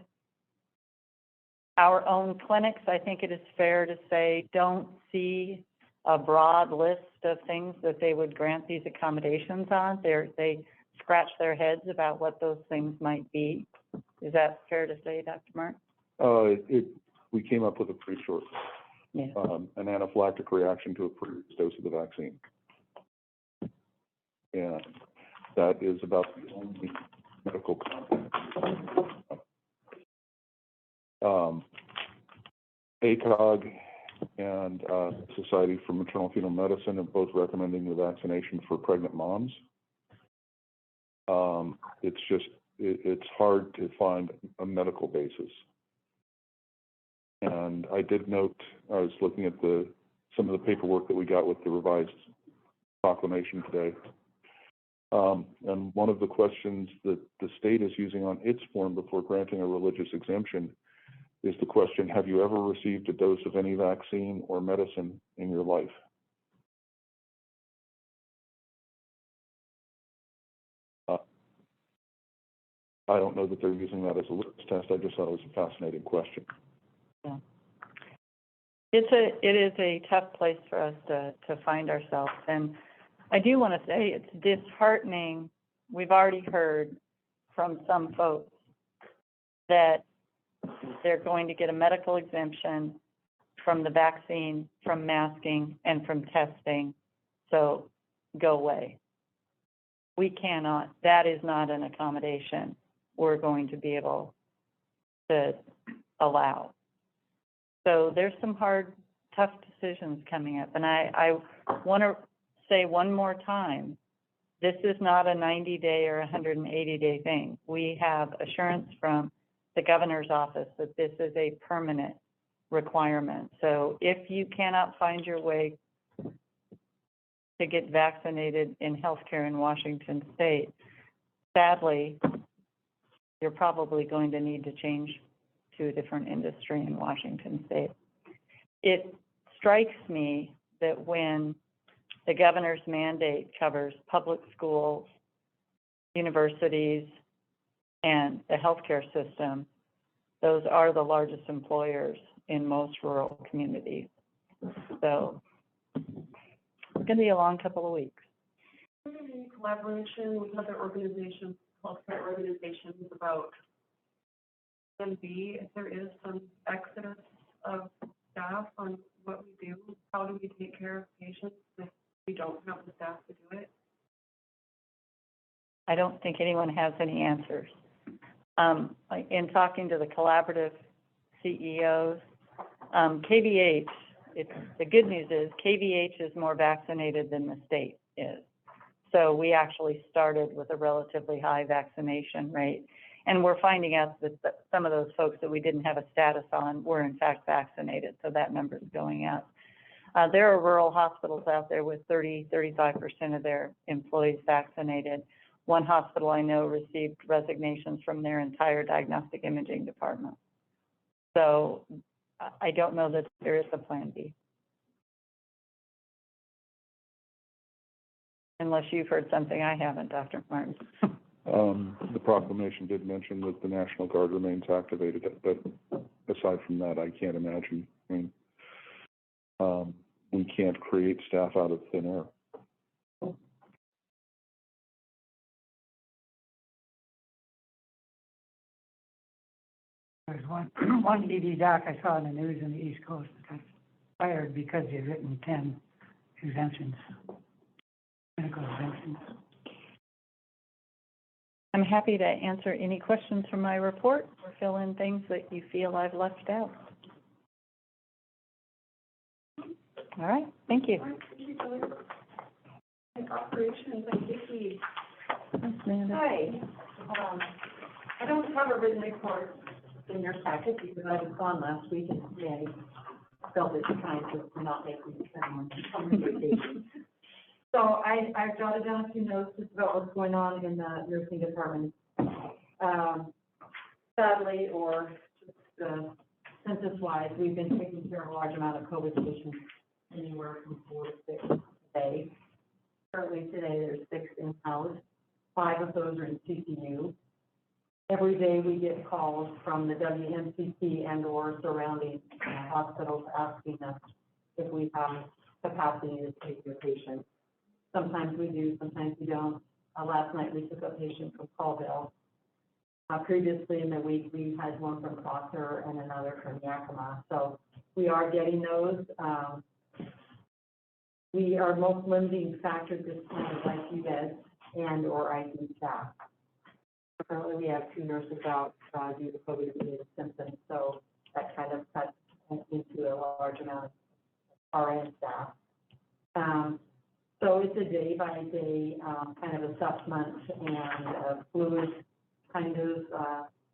Speaker 9: our own clinics, I think it is fair to say, don't see a broad list of things that they would grant these accommodations on. They scratch their heads about what those things might be. Is that fair to say, Dr. Martin?
Speaker 6: We came up with a pretty short,
Speaker 9: Yeah.
Speaker 6: an anaphylactic reaction to a previous dose of the vaccine. And that is about the only medical content. ACOG and Society for Maternal Fetal Medicine are both recommending the vaccination for pregnant moms. It's hard to find a medical basis. And I did note, I was looking at some of the paperwork that we got with the revised proclamation today. And one of the questions that the state is using on its form before granting a religious exemption is the question, have you ever received a dose of any vaccine or medicine in your life? I don't know that they're using that as a litmus test. I just thought it was a fascinating question.
Speaker 9: Yeah. It is a tough place for us to find ourselves. And I do want to say it's disheartening. We've already heard from some folks that they're going to get a medical exemption from the vaccine, from masking, and from testing. So go away. We cannot, that is not an accommodation we're going to be able to allow. So there's some hard, tough decisions coming up. And I want to say one more time, this is not a 90-day or 180-day thing. We have assurance from the governor's office that this is a permanent requirement. So if you cannot find your way to get vaccinated in healthcare in Washington state, sadly, you're probably going to need to change to a different industry in Washington state. It strikes me that when the governor's mandate covers public schools, universities, and the healthcare system, those are the largest employers in most rural communities. So it's going to be a long couple of weeks.
Speaker 1: In collaboration with other organizations, healthcare organizations, about if there is some exodus of staff on what we do, how do we take care of patients with we don't have the staff to do it?
Speaker 9: I don't think anyone has any answers. In talking to the collaborative CEOs, KVH, the good news is KVH is more vaccinated than the state is. So we actually started with a relatively high vaccination rate. And we're finding out that some of those folks that we didn't have a status on were in fact vaccinated. So that number is going up. There are rural hospitals out there with 35% of their employees vaccinated. One hospital I know received resignations from their entire diagnostic imaging department. So I don't know that there is a plan B. Unless you've heard something I haven't, Dr. Martin.
Speaker 6: The proclamation did mention that the National Guard remains activated, but aside from that, I can't imagine. I mean, we can't create staff out of thin air.
Speaker 13: There's one ED doc I saw in the news in the East Coast that got fired because he had written 10 exemptions, medical exemptions.
Speaker 9: I'm happy to answer any questions from my report or fill in things that you feel I've left out. All right, thank you.
Speaker 1: All right, thank you, Julie. And operations, and Vicki.
Speaker 9: Thanks, Amanda.
Speaker 7: Hi. I don't have a written report in your packet because I was gone last week and today felt it kind to not make me spend vacation. So I've jotted down a few notes just about what's going on in the nursing department. Sadly, or just census-wise, we've been taking care of a large amount of COVID patients, anywhere from 4 to 6 a day. Currently today, there's 6 in-house. 5 of those are in CCU. Every day we get calls from the WMCC and or surrounding hospitals asking us if we have capacity to take their patients. Sometimes we do, sometimes we don't. Last night we took a patient from Colville. Previously in the week we had one from Prosser and another from Yakima. So we are getting those. Our most limiting factor at this point is ICU beds and or ICU staff. Currently, we have 2 nurses out due to COVID-related symptoms, so that kind of cuts into a large amount of RN staff. So it's a day-by-day kind of assessment and a fluid kind of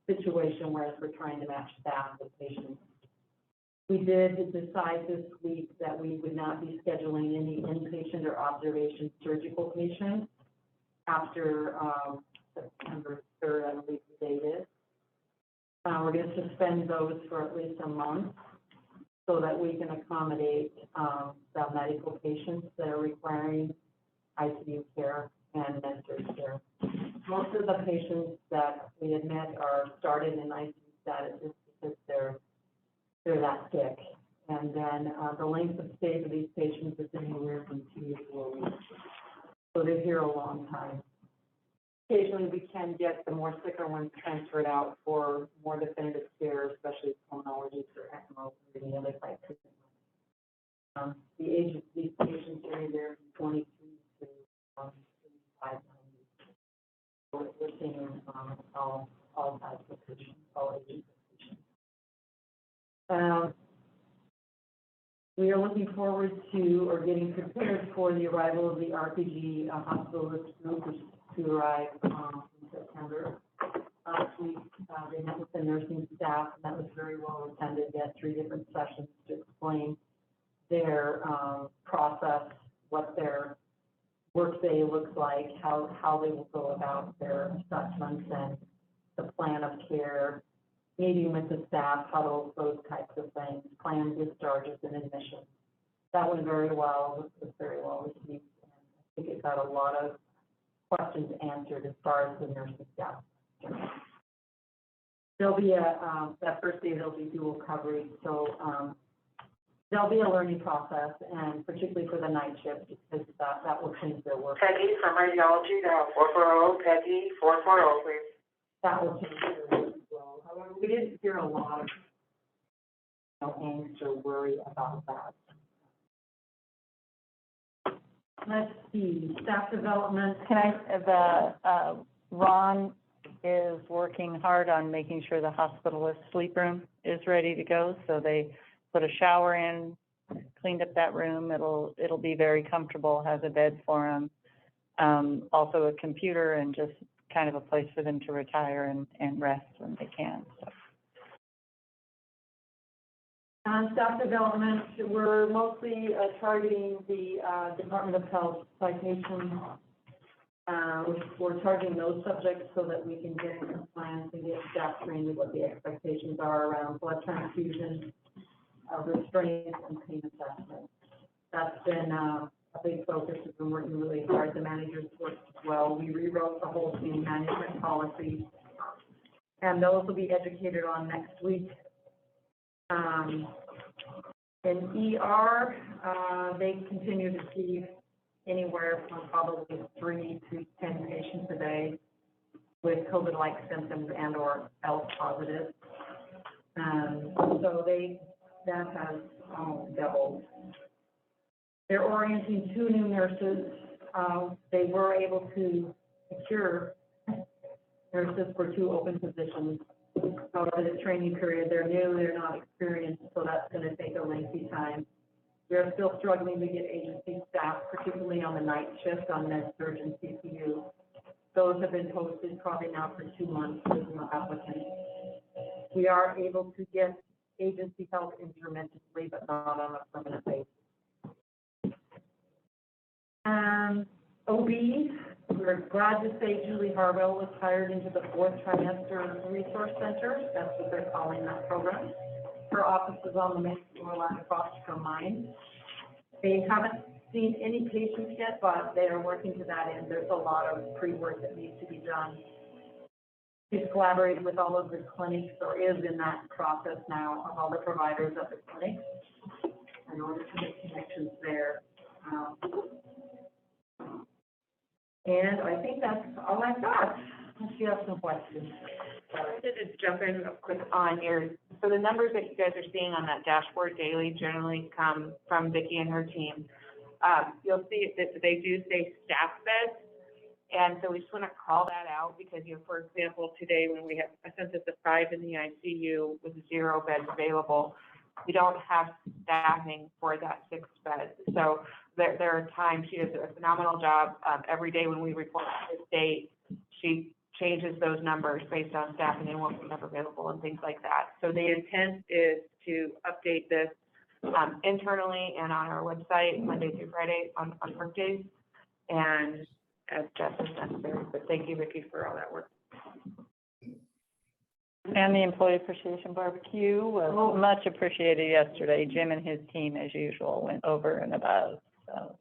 Speaker 7: situation, whereas we're trying to match staff with patients. We did decide this week that we would not be scheduling any inpatient or observation surgical patients after September 3rd, I believe the date is. We're going to suspend those for at least a month so that we can accommodate the medical patients that are requiring ICU care and med-surg care. Most of the patients that we admit are started in ICU status just because they're that sick. And then the length of stay for these patients is anywhere from 2 to 4 weeks. So they're here a long time. Occasionally, we can get the more sicker ones transferred out for more definitive care, especially pulmonologists or ECMO or any other type of treatment. The age of these patients are anywhere from 22 to 35. So we're seeing all types of patients, all ages of patients. We are looking forward to or getting prepared for the arrival of the RPG hospitalist group, which is to arrive in September. Last week, they met with the nursing staff, and that was very well attended. They had 3 different sessions to explain their process, what their workday looks like, how they will go about their assessments and the plan of care, meeting with the staff, huddles, those types of things, planned discharges and admissions. That went very well, was very well received, and I think it got a lot of questions answered as far as the nursing staff. There'll be that first day there'll be dual coverage, so there'll be a learning process, and particularly for the night shift, because that will change their work.
Speaker 11: Peggy from radiology, dial 440, Peggy, 440, please.
Speaker 7: That will change their work as well. However, we didn't hear a lot of angst or worry about that. Let's see, staff development.
Speaker 9: Ron is working hard on making sure the hospitalist sleep room is ready to go. So they put a shower in, cleaned up that room. It'll be very comfortable, has a bed for them. Also a computer and just kind of a place for them to retire and rest when they can. So.
Speaker 7: On staff development, we're mostly targeting the Department of Health citation. We're targeting those subjects so that we can get in compliance and get staff trained with what the expectations are around blood transfusion, restraints, and pain assessment. That's been a big focus. We've been working really hard. The managers worked as well. We rewrote the whole team management policy, and those will be educated on next week. In ER, they continue to see anywhere from probably 3 to 10 patients a day with COVID-like symptoms and or else positive. So that has almost doubled. They're orienting 2 new nurses. They were able to secure nurses for 2 open positions. However, the training period, they're new, they're not experienced, so that's going to take a lengthy time. We are still struggling to get agency staff, particularly on the night shift on med-surg and CCU. Those have been posted probably now for 2 months with no applicants. We are able to get agency help intermittently, but not on a permanent basis. OB, we're glad to say Julie Harwell was hired into the 4th trimester resource center. That's what they're calling that program. Her office is on the main floor line across from mine. They haven't seen any patients yet, but they are working to that end. There's a lot of pre-work that needs to be done. She's collaborated with all of the clinics, or is in that process now, of all the providers at the clinics in order to make connections there. And I think that's all I've got. Unless you have some questions.
Speaker 11: I wanted to jump in real quick on so the numbers that you guys are seeing on that dashboard daily generally come from Vicki and her team. You'll see that they do say staff beds. And so we just want to call that out because, for example, today when we have a census of 5 in the ICU with 0 beds available, we don't have staffing for that 6 beds. So there are times she does a phenomenal job. Every day when we report to the state, she changes those numbers based on staffing and what we have available and things like that. So the intent is to update this internally and on our website Monday through Friday on workdays, and as just as necessary. But thank you, Vicki, for all that work.
Speaker 9: And the employee appreciation barbecue was much appreciated yesterday. Jim and his team, as usual, went over and above. So.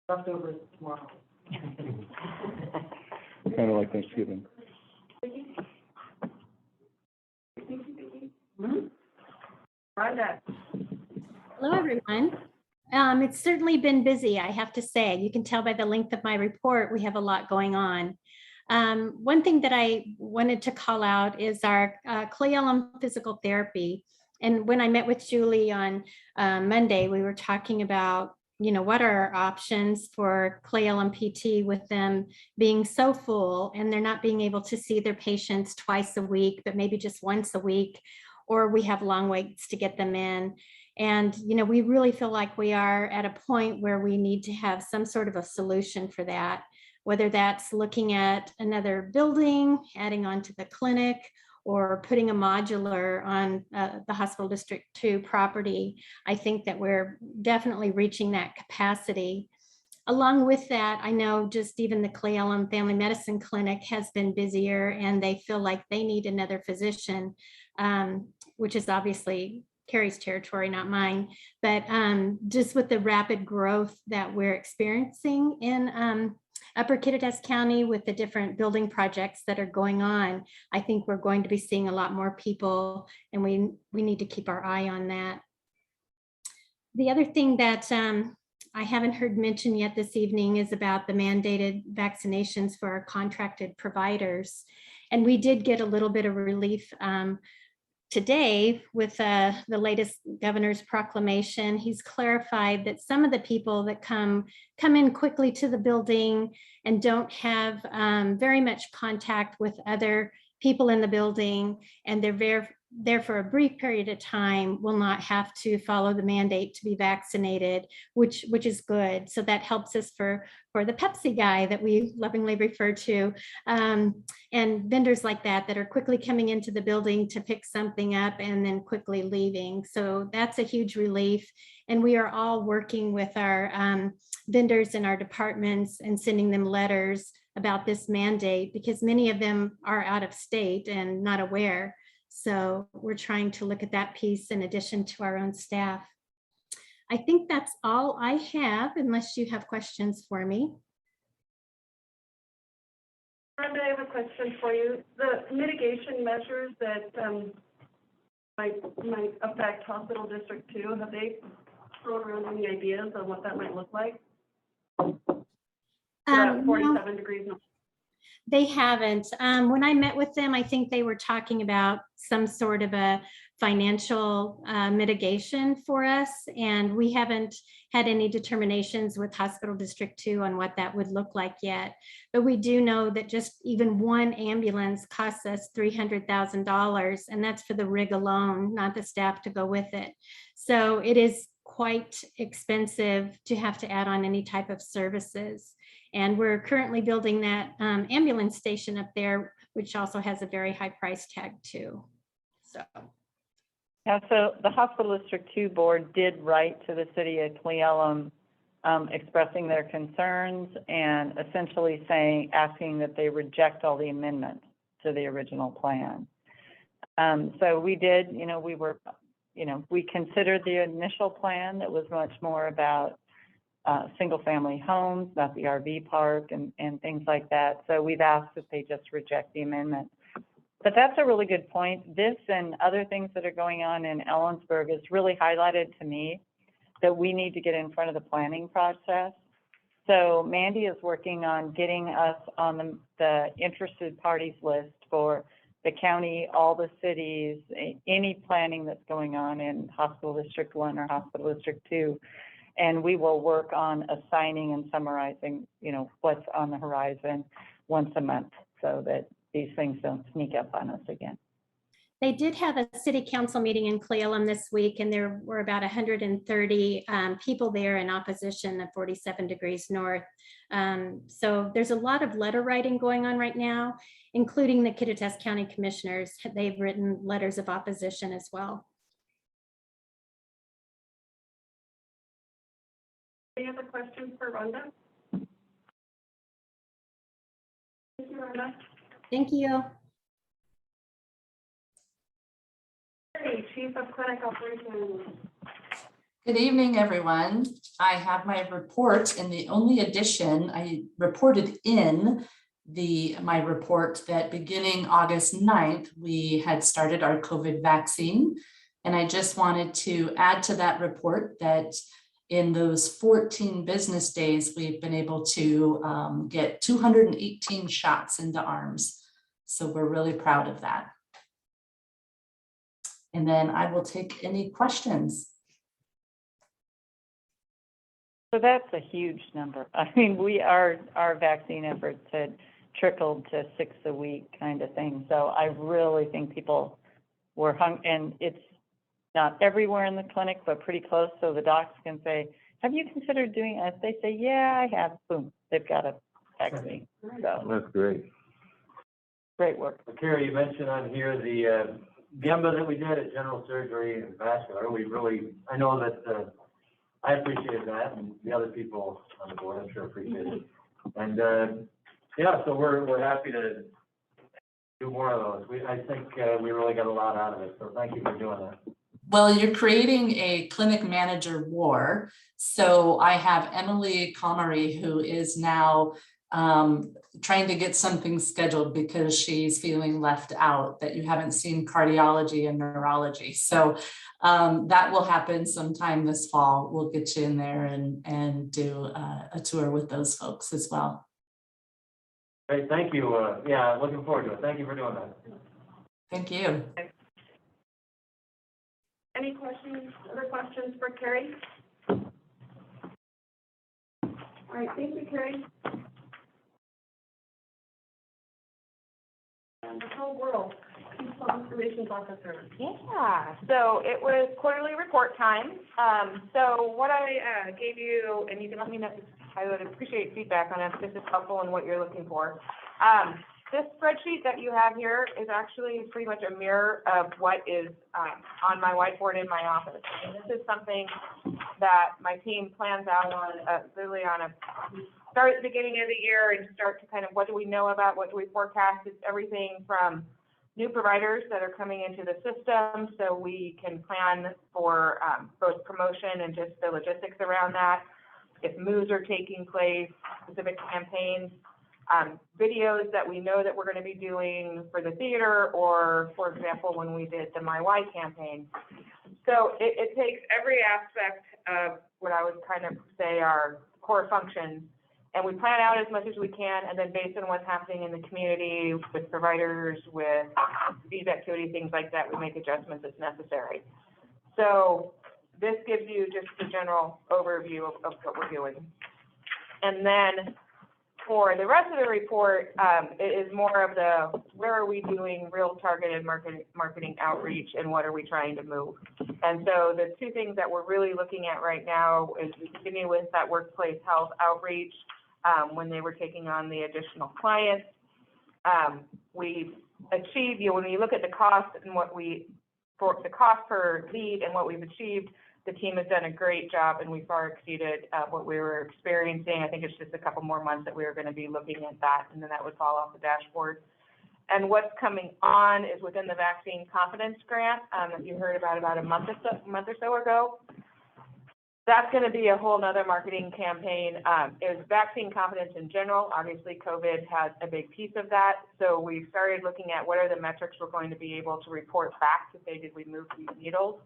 Speaker 7: Leftovers tomorrow.
Speaker 6: Kind of like Thanksgiving.
Speaker 7: Brenda.
Speaker 4: Hello, everyone. It's certainly been busy, I have to say. You can tell by the length of my report, we have a lot going on. One thing that I wanted to call out is our Clay Elum physical therapy. And when I met with Julie on Monday, we were talking about, what are our options for Clay Elum PT with them being so full and they're not being able to see their patients twice a week, but maybe just once a week, or we have long waits to get them in. And, we really feel like we are at a point where we need to have some sort of a solution for that, whether that's looking at another building, adding on to the clinic, or putting a modular on the Hospital District 2 property. I think that we're definitely reaching that capacity. Along with that, I know just even the Clay Elum Family Medicine Clinic has been busier and they feel like they need another physician, which is obviously Carrie's territory, not mine. But just with the rapid growth that we're experiencing in Upper Kittitas County with the different building projects that are going on, I think we're going to be seeing a lot more people, and we need to keep our eye on that. The other thing that I haven't heard mentioned yet this evening is about the mandated vaccinations for our contracted providers. And we did get a little bit of relief today, with the latest governor's proclamation, he's clarified that some of the people that come in quickly to the building and don't have very much contact with other people in the building, and they're there for a brief period of time, will not have to follow the mandate to be vaccinated, which is good. So that helps us for the Pepsi guy that we lovingly refer to, and vendors like that are quickly coming into the building to pick something up and then quickly leaving. So that's a huge relief. And we are all working with our vendors in our departments and sending them letters about this mandate, because many of them are out of state and not aware. So we're trying to look at that piece in addition to our own staff. I think that's all I have, unless you have questions for me.
Speaker 1: Brenda, I have a question for you. The mitigation measures that might affect Hospital District 2, have they thrown around any ideas on what that might look like? 47 degrees north.
Speaker 4: They haven't. When I met with them, I think they were talking about some sort of a financial mitigation for us, and we haven't had any determinations with Hospital District 2 on what that would look like yet. But we do know that just even one ambulance costs us $300,000, and that's for the rig alone, not the staff to go with it. So it is quite expensive to have to add on any type of services. And we're currently building that ambulance station up there, which also has a very high price tag too. So.
Speaker 9: Yeah, so the Hospital District 2 board did write to the city of Cle Elum expressing their concerns and essentially asking that they reject all the amendments to the original plan. So we did, we considered the initial plan that was much more about single-family homes, not the RV park and things like that. So we've asked that they just reject the amendment. But that's a really good point. This and other things that are going on in Ellensburg has really highlighted to me that we need to get in front of the planning process. So Mandy is working on getting us on the interested parties list for the county, all the cities, any planning that's going on in Hospital District 1 or Hospital District 2. And we will work on assigning and summarizing, what's on the horizon once a month so that these things don't sneak up on us again.
Speaker 4: They did have a city council meeting in Cle Elum this week, and there were about 130 people there in opposition of 47 degrees north. So there's a lot of letter writing going on right now, including the Kittitas County commissioners. They've written letters of opposition as well.
Speaker 1: Any other questions for Rhonda? Thank you, Rhonda.
Speaker 4: Thank you.
Speaker 1: Hey, Chief of Clinic Operations.
Speaker 14: Good evening, everyone. I have my report, and the only addition I reported in my report that beginning August 9th, we had started our COVID vaccine. And I just wanted to add to that report that in those 14 business days, we've been able to get 218 shots into arms. So we're really proud of that. And then I will take any questions.
Speaker 9: So that's a huge number. I mean, our vaccine efforts had trickled to 6 a week kind of thing. So I really think people were and it's not everywhere in the clinic, but pretty close. So the docs can say, have you considered doing it? If they say, yeah, I have, boom, they've got a vaccine. So
Speaker 8: That's great.
Speaker 9: great work.
Speaker 3: So Carrie, you mentioned on here the GEMBA that we did at General Surgery and Vascular. I know that I appreciated that, and the other people on the board, I'm sure, appreciate it. And yeah, so we're happy to do more of those. I think we really got a lot out of it. So thank you for doing that.
Speaker 14: Well, you're creating a clinic manager war. So I have Emily Comery, who is now trying to get something scheduled because she's feeling left out, that you haven't seen cardiology and neurology. So that will happen sometime this fall. We'll get you in there and do a tour with those folks as well.
Speaker 3: Great, thank you. Yeah, looking forward to it. Thank you for doing that.
Speaker 14: Thank you.
Speaker 1: Any questions, other questions for Carrie? All right, thank you, Carrie. And Nicole Worrell, People Information Officer.
Speaker 11: Yeah, so it was quarterly report time. So what I gave you, and you can let me know, I would appreciate feedback on if this is helpful and what you're looking for. This spreadsheet that you have here is actually pretty much a mirror of what is on my whiteboard in my office. And this is something that my team plans out on, literally on a, start at the beginning of the year and start to kind of, what do we know about, what do we forecast? It's everything from new providers that are coming into the system, so we can plan for both promotion and just the logistics around that. If moves are taking place, specific campaigns, videos that we know that we're going to be doing for the theater, or for example, when we did the My Why campaign. So it takes every aspect of what I would kind of say are core functions, and we plan out as much as we can, and then based on what's happening in the community with providers, with these activities, things like that, we make adjustments as necessary. So this gives you just a general overview of what we're doing. And then for the rest of the report, it is more of the, where are we doing real targeted marketing outreach, and what are we trying to move? And so the two things that we're really looking at right now is we continue with that workplace health outreach when they were taking on the additional clients. We achieved, when you look at the cost and what for the cost per lead and what we've achieved, the team has done a great job, and we far exceeded what we were experiencing. I think it's just a couple more months that we were going to be looking at that, and then that would fall off the dashboard. And what's coming on is within the Vaccine Confidence Grant that you heard about a month or so ago. That's going to be a whole nother marketing campaign. Is vaccine confidence in general. Obviously, COVID has a big piece of that. So we've started looking at what are the metrics we're going to be able to report back to say, did we move these needles?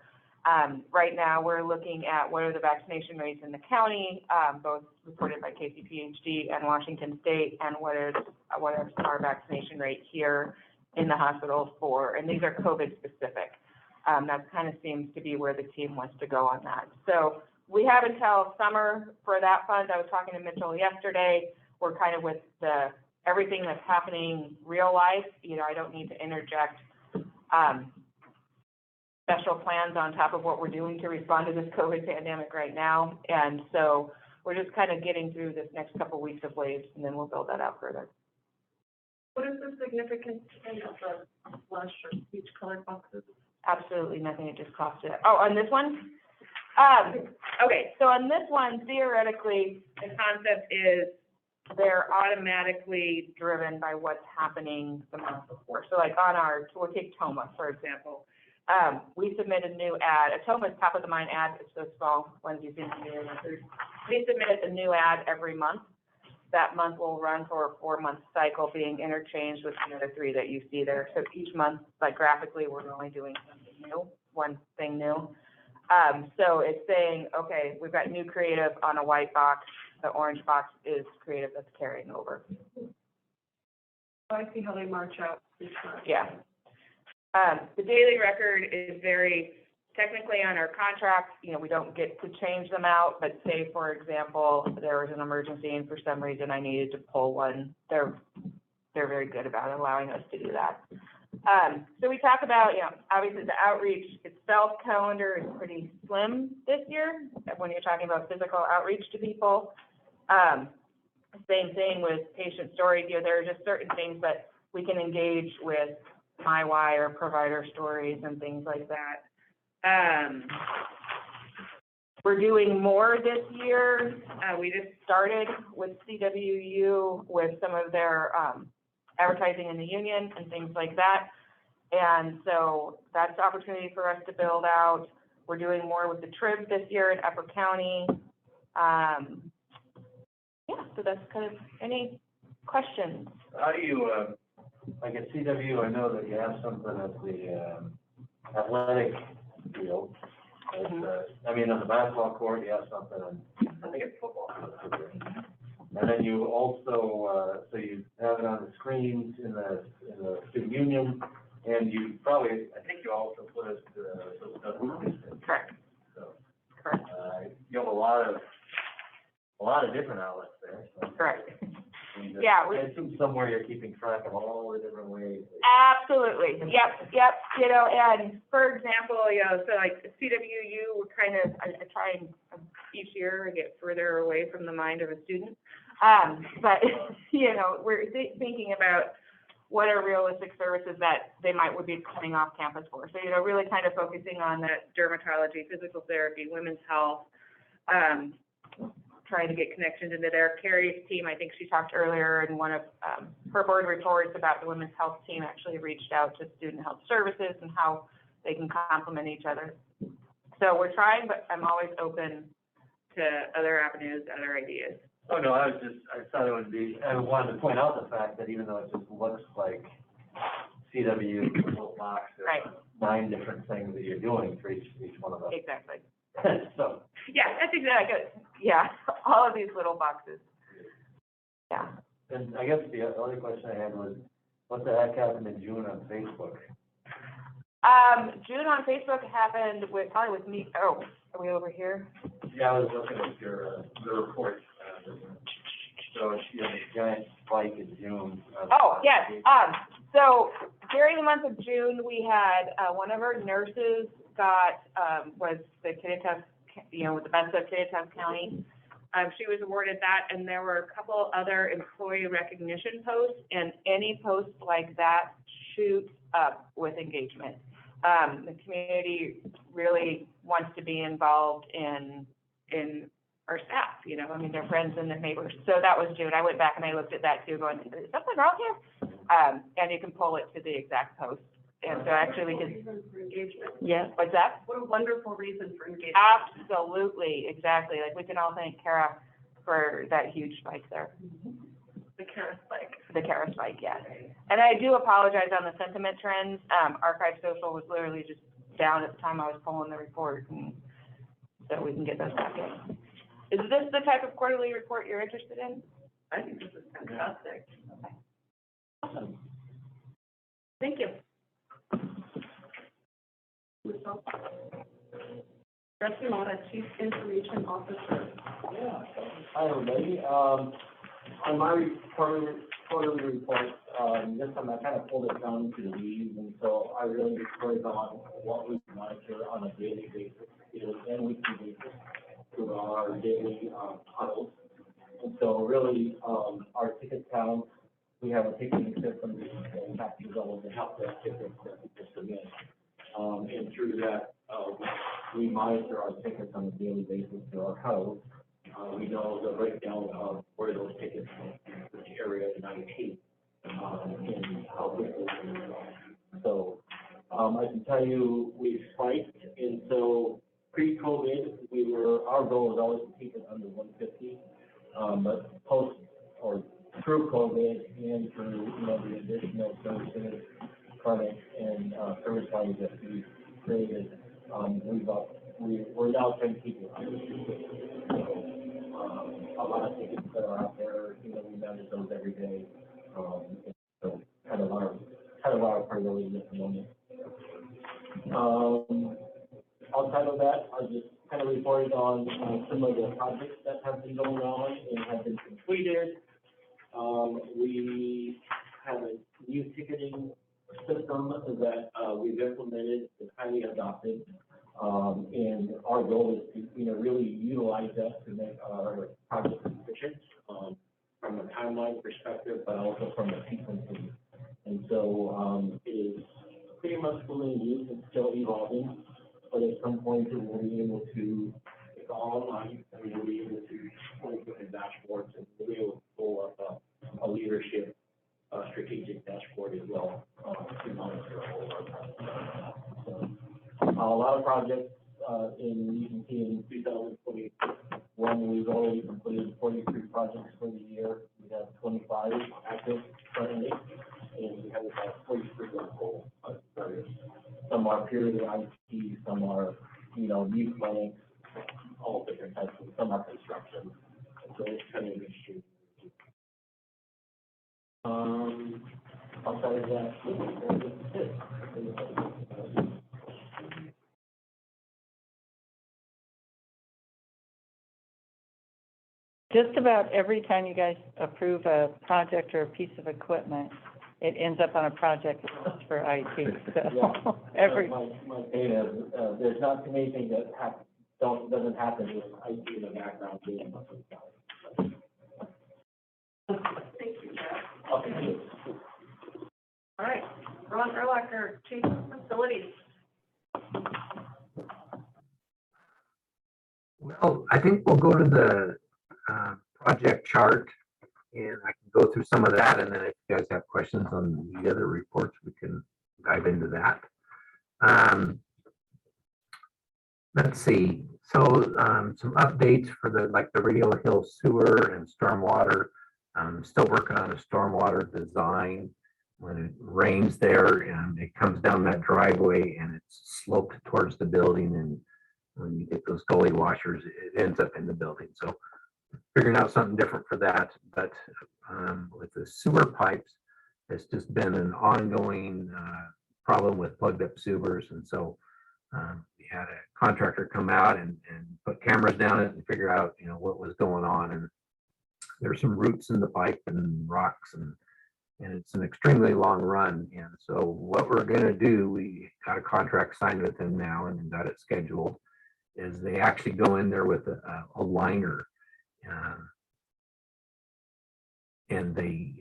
Speaker 11: Right now, we're looking at what are the vaccination rates in the county, both reported by KVH and Washington State, and what is our vaccination rate here in the hospitals for, and these are COVID specific. That kind of seems to be where the team wants to go on that. So we have until summer for that fund. I was talking to Mitchell yesterday. We're kind of with everything that's happening real life. I don't need to interject special plans on top of what we're doing to respond to this COVID pandemic right now. And so we're just kind of getting through this next couple of weeks of waves, and then we'll build that out further.
Speaker 1: What is the significance of the flush or speech colored boxes?
Speaker 11: Absolutely nothing, it just costs it. Oh, on this one? Okay, so on this one, theoretically, the concept is they're automatically driven by what's happening the month before. So like we'll take Toma, for example. We submit a new ad. A Toma is top of the mind ad. It's those small ones you see in the records. We submit a new ad every month. That month will run for a 4-month cycle, being interchanged with the other 3 that you see there. So each month, like graphically, we're only doing something new, one thing new. So it's saying, okay, we've got new creative on a white box. The orange box is creative that's carrying over.
Speaker 1: I see how they march out.
Speaker 11: Yeah. The daily record is very technically on our contract, we don't get to change them out, but say, for example, there was an emergency and for some reason I needed to pull one, they're very good about allowing us to do that. So we talk about, obviously the outreach itself calendar is pretty slim this year when you're talking about physical outreach to people. Same thing with patient stories. There are just certain things that we can engage with My Why or provider stories and things like that. We're doing more this year. We just started with CWU with some of their advertising in the union and things like that. And so that's an opportunity for us to build out. We're doing more with the TRIB this year in Upper County. So that's kind of, any questions?
Speaker 3: How do you, like at CW, I know that you have something at the athletic field. I mean, on the basketball court, you have something on, I think it's football. And then you also, so you have it on the screens in the student union, and you probably, I think you also put it, lot of different outlets there, so.
Speaker 11: Correct.
Speaker 3: I mean,
Speaker 11: Yeah,
Speaker 3: I assume somewhere you're keeping track of all the different ways.
Speaker 11: Absolutely, yep, you know, and for example, you know, so like CWU, we're kind of, I try and each year I get further away from the mind of a student. But, you know, we're thinking about what are realistic services that they would be coming off campus for. So, you know, really kind of focusing on that dermatology, physical therapy, women's health, trying to get connections into their Carrie's team. I think she talked earlier in one of her board reports about the women's health team actually reached out to student health services and how they can complement each other. So we're trying, but I'm always open to other avenues, other ideas.
Speaker 3: Oh, no, I thought it would be, I wanted to point out the fact that even though it just looks like CW, little box,
Speaker 11: Right.
Speaker 3: there's 9 different things that you're doing for each one of them.
Speaker 11: Exactly.
Speaker 3: So,
Speaker 11: Yeah, that's exactly it. Yeah, all of these little boxes. Yeah.
Speaker 3: and I guess the other question I had was, what the heck happened in June on Facebook?
Speaker 11: June on Facebook happened probably with me. Oh, are we over here?
Speaker 3: Yeah, I was looking at your, the report. So, you know, the giant spike in June.
Speaker 11: Oh, yes. So during the month of June, we had, one of our nurses was the Kittitas, you know, the best of Kittitas County. She was awarded that, and there were a couple other employee recognition posts, and any post like that shoots up with engagement. The community really wants to be involved in our staff, you know, I mean, their friends and their neighbors. So that was June. I went back and I looked at that too, going, is something wrong here? And you can pull it to the exact post. And so actually we did.
Speaker 1: Reason for engagement.
Speaker 11: Yeah. What's that?
Speaker 1: What a wonderful reason for engagement.
Speaker 11: Absolutely, exactly. Like, we can all thank Kara for that huge spike there.
Speaker 1: The Kara spike.
Speaker 11: The Kara spike, yeah. And I do apologize on the sentiment trends. Archive Social was literally just down at the time I was pulling the report, and so we can get those back in. Is this the type of quarterly report you're interested in?
Speaker 1: I think this is fantastic.
Speaker 11: Okay.
Speaker 1: Awesome. Thank you. Trustee Mata, Chief Information Officer.
Speaker 15: Yeah, hi everybody. On my quarterly report, this time I kind of pulled it down to the weeds, and so I really reported on what we monitor on a daily basis and weekly basis through our daily huddles. And so really, our ticket count, we have a ticketing system that captures all of the help desk tickets that people submit. And through that, we monitor our tickets on a daily basis through our huddles. We know the breakdown of where those tickets go, which area in IT, and how quickly they go. So, I can tell you we spiked, and so pre-COVID, our goal was always to keep it under 150. But post or through COVID and through, you know, the additional services, clinics and service lines that we created, we're now trying to keep it under 250. So, a lot of tickets that are out there, you know, we manage those every day. So kind of our priority at the moment. Outside of that, I just kind of reported on some of the projects that have been going on and have been completed. We have a new ticketing system that we've implemented, it's highly adopted. And our goal is to, you know, really utilize that to make our project efficient from a timeline perspective, but also from a sequencing. And so it is pretty much fully in use and still evolving, but at some point it will be able to, it's all online, and we'll be able to point to the dashboards and we'll be able to pull up a leadership strategic dashboard as well to monitor all of our projects. So, a lot of projects you can see in 2021, we've already completed 43 projects for the year. We have 25 active currently, and we have about 43 on goal. Some are purely IT, some are, you know, new clinics, all different types of, some are construction. So it's kind of interesting. Outside of that, that's it.
Speaker 9: Just about every time you guys approve a project or a piece of equipment, it ends up on a project list for IT, so every.
Speaker 15: My pain is, there's not too many things that doesn't happen with IT in the background doing something.
Speaker 1: Thank you, Jeff.
Speaker 15: Okay.
Speaker 1: All right, Ron Erlacher, Chief of Facilities.
Speaker 10: Well, I think we'll go to the project chart, and I can go through some of that, and then if you guys have questions on the other reports, we can dive into that. Let's see. So some updates for the Radio Hill sewer and stormwater. Still working on a stormwater design. When it rains there, and it comes down that driveway, and it's sloped towards the building, and when you get those gully washers, it ends up in the building. So figuring out something different for that. But with the sewer pipes, it's just been an ongoing problem with plugged up sewers. And so we had a contractor come out and put cameras down it and figure out, what was going on. And there's some roots in the pipe and rocks, and it's an extremely long run. And so what we're going to do, we got a contract signed with them now and got it scheduled, is they actually go in there with a liner, and they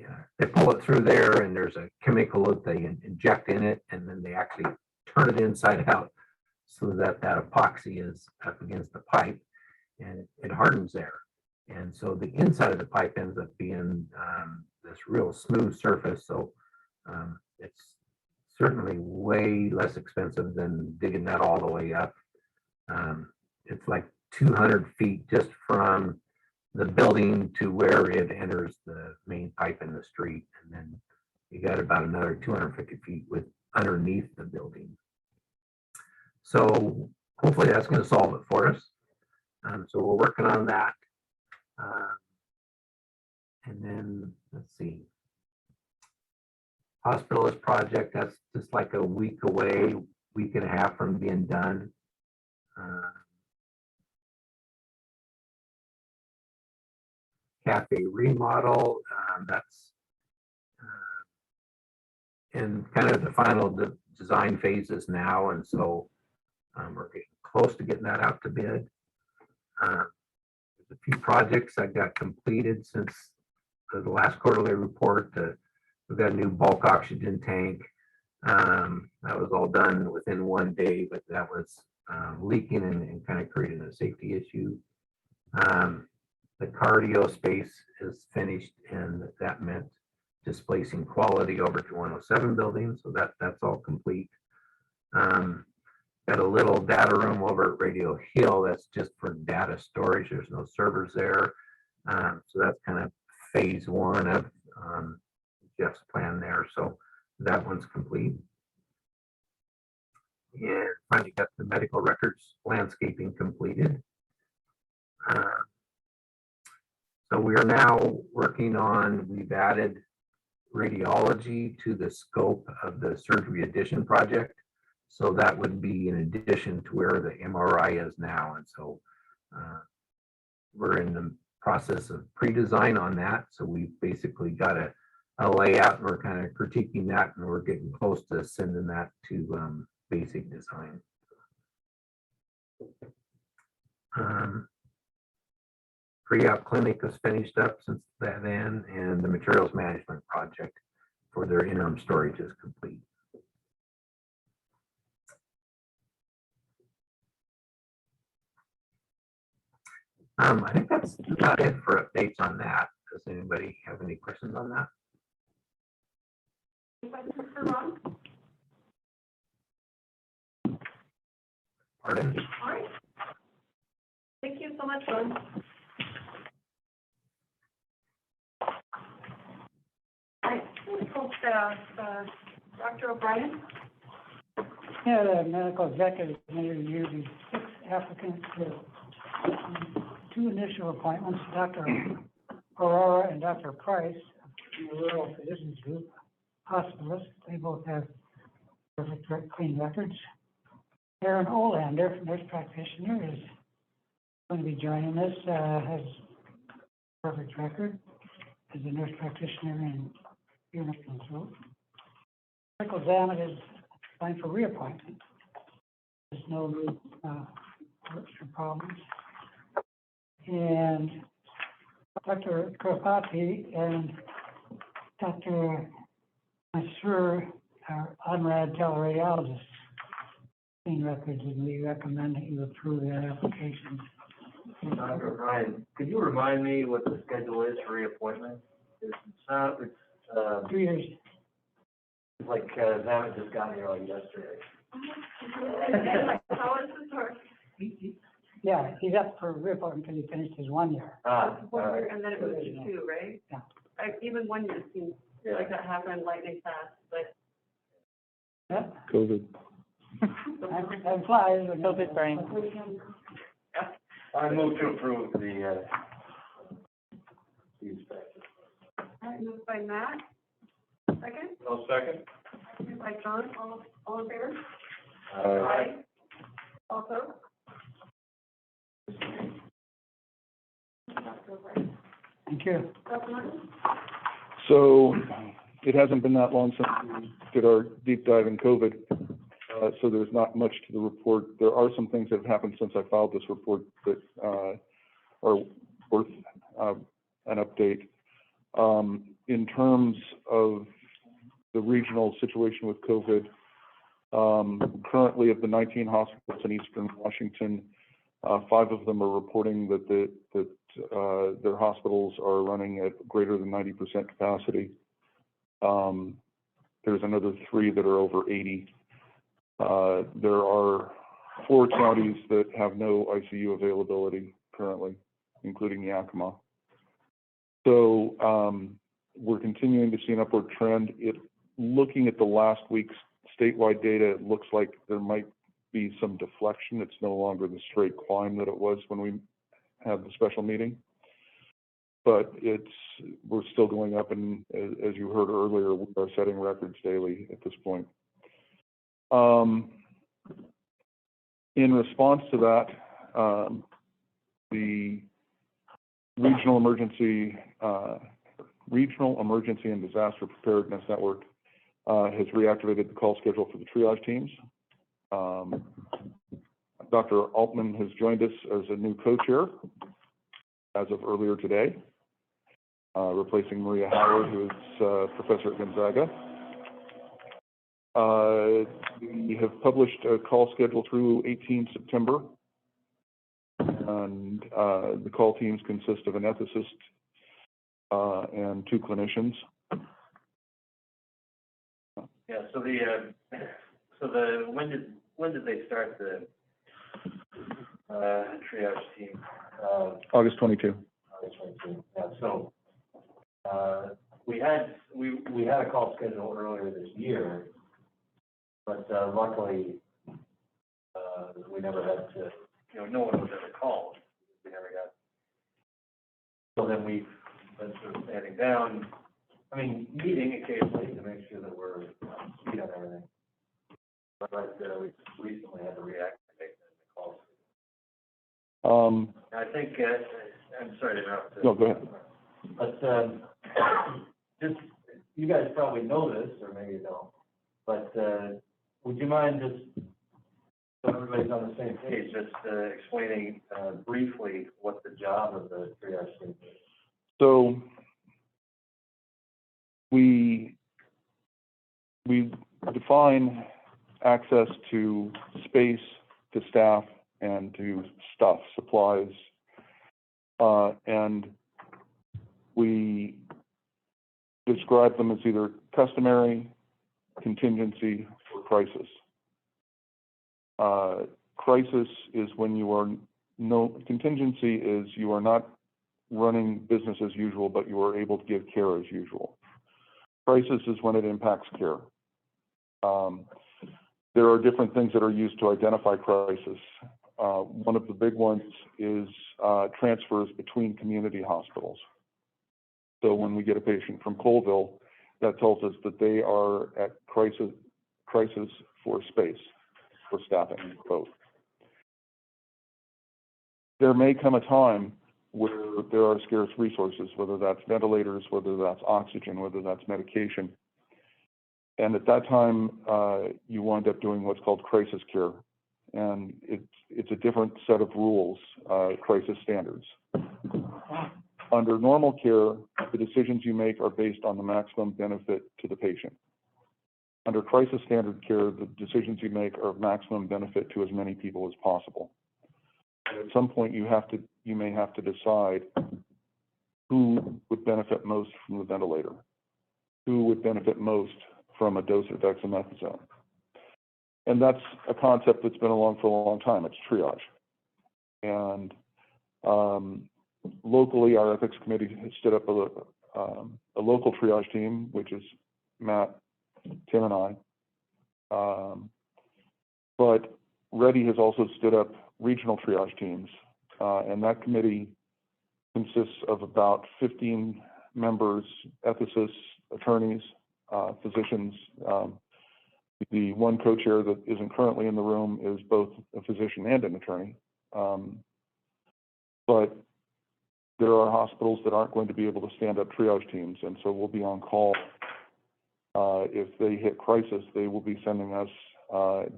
Speaker 10: pull it through there, and there's a chemical that they inject in it, and then they actually turn it inside out so that epoxy is up against the pipe and it hardens there. And so the inside of the pipe ends up being this real smooth surface. So it's certainly way less expensive than digging that all the way up. It's like 200 feet just from the building to where it enters the main pipe in the street. And then you got about another 250 feet with underneath the building. So hopefully that's going to solve it for us. So we're working on that. And then let's see. Hospitalist project, that's just like a week away, week and a half from being done. Cafe remodel, that's in kind of the final design phases now, and so we're getting close to getting that out to bid. There's a few projects that got completed since the last quarterly report. We've got a new bulk oxygen tank. That was all done within one day, but that was leaking and kind of creating a safety issue. The cardio space is finished, and that meant displacing quality over to 107 building. So that's all complete. Got a little data room over at Radio Hill. That's just for data storage. There's no servers there. So that's kind of phase one of Jeff's plan there. So that one's complete. And finally got the medical records landscaping completed. So we are now working on, we've added radiology to the scope of the surgery addition project. So that would be in addition to where the MRI is now. And so we're in the process of pre-design on that. So we've basically got a layout, and we're kind of critiquing that, and we're getting close to sending that to basic design. Pre-op clinic was finished up since then, and the materials management project for their interim storage is complete. I think that's about it for updates on that. Does anybody have any questions on that?
Speaker 1: Questions for Ron?
Speaker 10: Pardon?
Speaker 1: All right. Thank you so much, Ron. All right, medical staff, Dr. O'Brien.
Speaker 13: Yeah, the medical executive committee reviewed the 6 applicants for 2 initial appointments, Dr. Aurora and Dr. Price, from the Rural Physicians Group, hospitalists. They both have perfect, clean records. Aaron Olander, nurse practitioner, is going to be joining us, has perfect record as a nurse practitioner in unit control. Michael Zamet is applying for reappointment. There's no new, problems. And Dr. Kropati and Dr. Masur are unrad teleradiologists in records, and we recommend that you approve their applications.
Speaker 3: Dr. Ryan, could you remind me what the schedule is for reappointment? It's not,
Speaker 13: 2 years.
Speaker 3: it's like, Zamet just got here like yesterday.
Speaker 1: How is this work?
Speaker 13: Yeah, he's up for reappointment because he finished his 1 year.
Speaker 3: All
Speaker 1: 1 year,
Speaker 3: right.
Speaker 1: and then it moves to 2, right?
Speaker 13: Yeah.
Speaker 1: Even 1 year seems like that happened lightning fast, but
Speaker 13: Yep.
Speaker 6: COVID.
Speaker 13: Time flies. when you're-
Speaker 9: COVID brain.
Speaker 3: I move to approve the inspection.
Speaker 1: all right, moved by Matt. Second,
Speaker 12: No second?
Speaker 1: second by John, all in favor?
Speaker 3: Aye.
Speaker 1: Also.
Speaker 13: Thank you.
Speaker 1: Dr. Martin?
Speaker 6: So it hasn't been that long since we did our deep dive in COVID. So there's not much to the report. There are some things that have happened since I filed this report that are worth an update. In terms of the regional situation with COVID, currently of the 19 hospitals in Eastern Washington, 5 of them are reporting that their hospitals are running at greater than 90% capacity. There's another 3 that are over 80. There are 4 counties that have no ICU availability currently, including Yakima. So we're continuing to see an upward trend. Looking at the last week's statewide data, it looks like there might be some deflection. It's no longer the straight climb that it was when we had the special meeting. But we're still going up, and as you heard earlier, we are setting records daily at this point. In response to that, the Regional Emergency and Disaster Preparedness Network has reactivated the call schedule for the triage teams. Dr. Altman has joined us as a new co-chair as of earlier today, replacing Maria Howard, who is professor at Gonzaga. We have published a call schedule through 18 September, and the call teams consist of an ethicist and 2 clinicians.
Speaker 3: Yeah, so when did they start the triage team?
Speaker 6: August 22.
Speaker 3: August 22, yeah, so we had a call schedule earlier this year, but luckily we never had to, no one was ever called. We never got. So then we've been sort of standing down, meeting occasionally to make sure that we're speed on everything. But we recently had to reactivate the calls. I think, I'm sorry to interrupt.
Speaker 6: No, go ahead.
Speaker 3: But just, you guys probably know this, or maybe you don't, but would you mind just, so everybody's on the same page, just explaining briefly what the job of the triage team is?
Speaker 6: So we define access to space, to staff, and to stuff, supplies, and we describe them as either customary, contingency, or crisis. Crisis is when contingency is you are not running business as usual, but you are able to give care as usual. Crisis is when it impacts care. There are different things that are used to identify crisis. One of the big ones is transfers between community hospitals. So when we get a patient from Colville, that tells us that they are at crisis for space, for staffing, both. There may come a time where there are scarce resources, whether that's ventilators, whether that's oxygen, whether that's medication. And at that time, you wind up doing what's called crisis care. And it's a different set of rules, crisis standards. Under normal care, the decisions you make are based on the maximum benefit to the patient. Under crisis standard care, the decisions you make are of maximum benefit to as many people as possible. And at some point, you may have to decide who would benefit most from the ventilator, who would benefit most from a dose of dexamethasone. And that's a concept that's been along for a long time. It's triage. And locally, our ethics committee has stood up a local triage team, which is Matt, Tim, and I. But Ready has also stood up regional triage teams, and that committee consists of about 15 members, ethicists, attorneys, physicians. The one co-chair that isn't currently in the room is both a physician and an attorney. But there are hospitals that aren't going to be able to stand up triage teams, and so we'll be on call. If they hit crisis, they will be sending us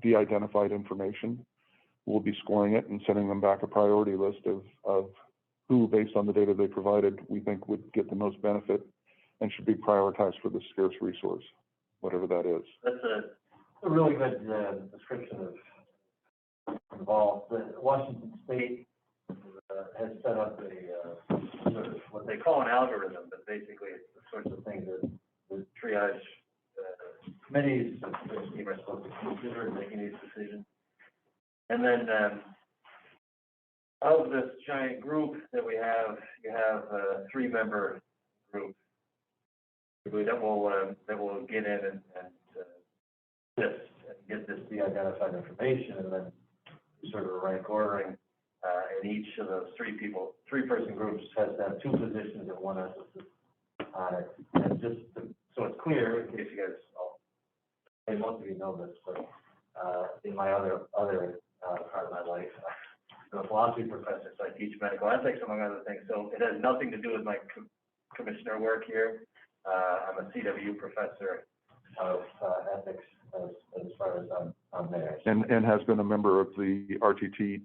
Speaker 6: de-identified information. We'll be scoring it and sending them back a priority list of who, based on the data they provided, we think would get the most benefit and should be prioritized for the scarce resource, whatever that is.
Speaker 3: That's a really good description of involved. Washington State has set up a sort of what they call an algorithm, but basically it's the sorts of things that the triage committees and the team are supposed to consider in making these decisions. And then of this giant group that we have, you have a 3-member group that will get in and assist and get this de-identified information, and then sort of a rank ordering. And each of those 3-person groups has to have 2 physicians and 1 ethicist on it. And just so it's clear, in case you guys, and most of you know this, but in my other part of my life, I'm a philosophy professor, so I teach medical ethics, among other things. So it has nothing to do with my commissioner work here. I'm a CW professor of ethics as far as I'm there.
Speaker 6: And has been a member of the RTT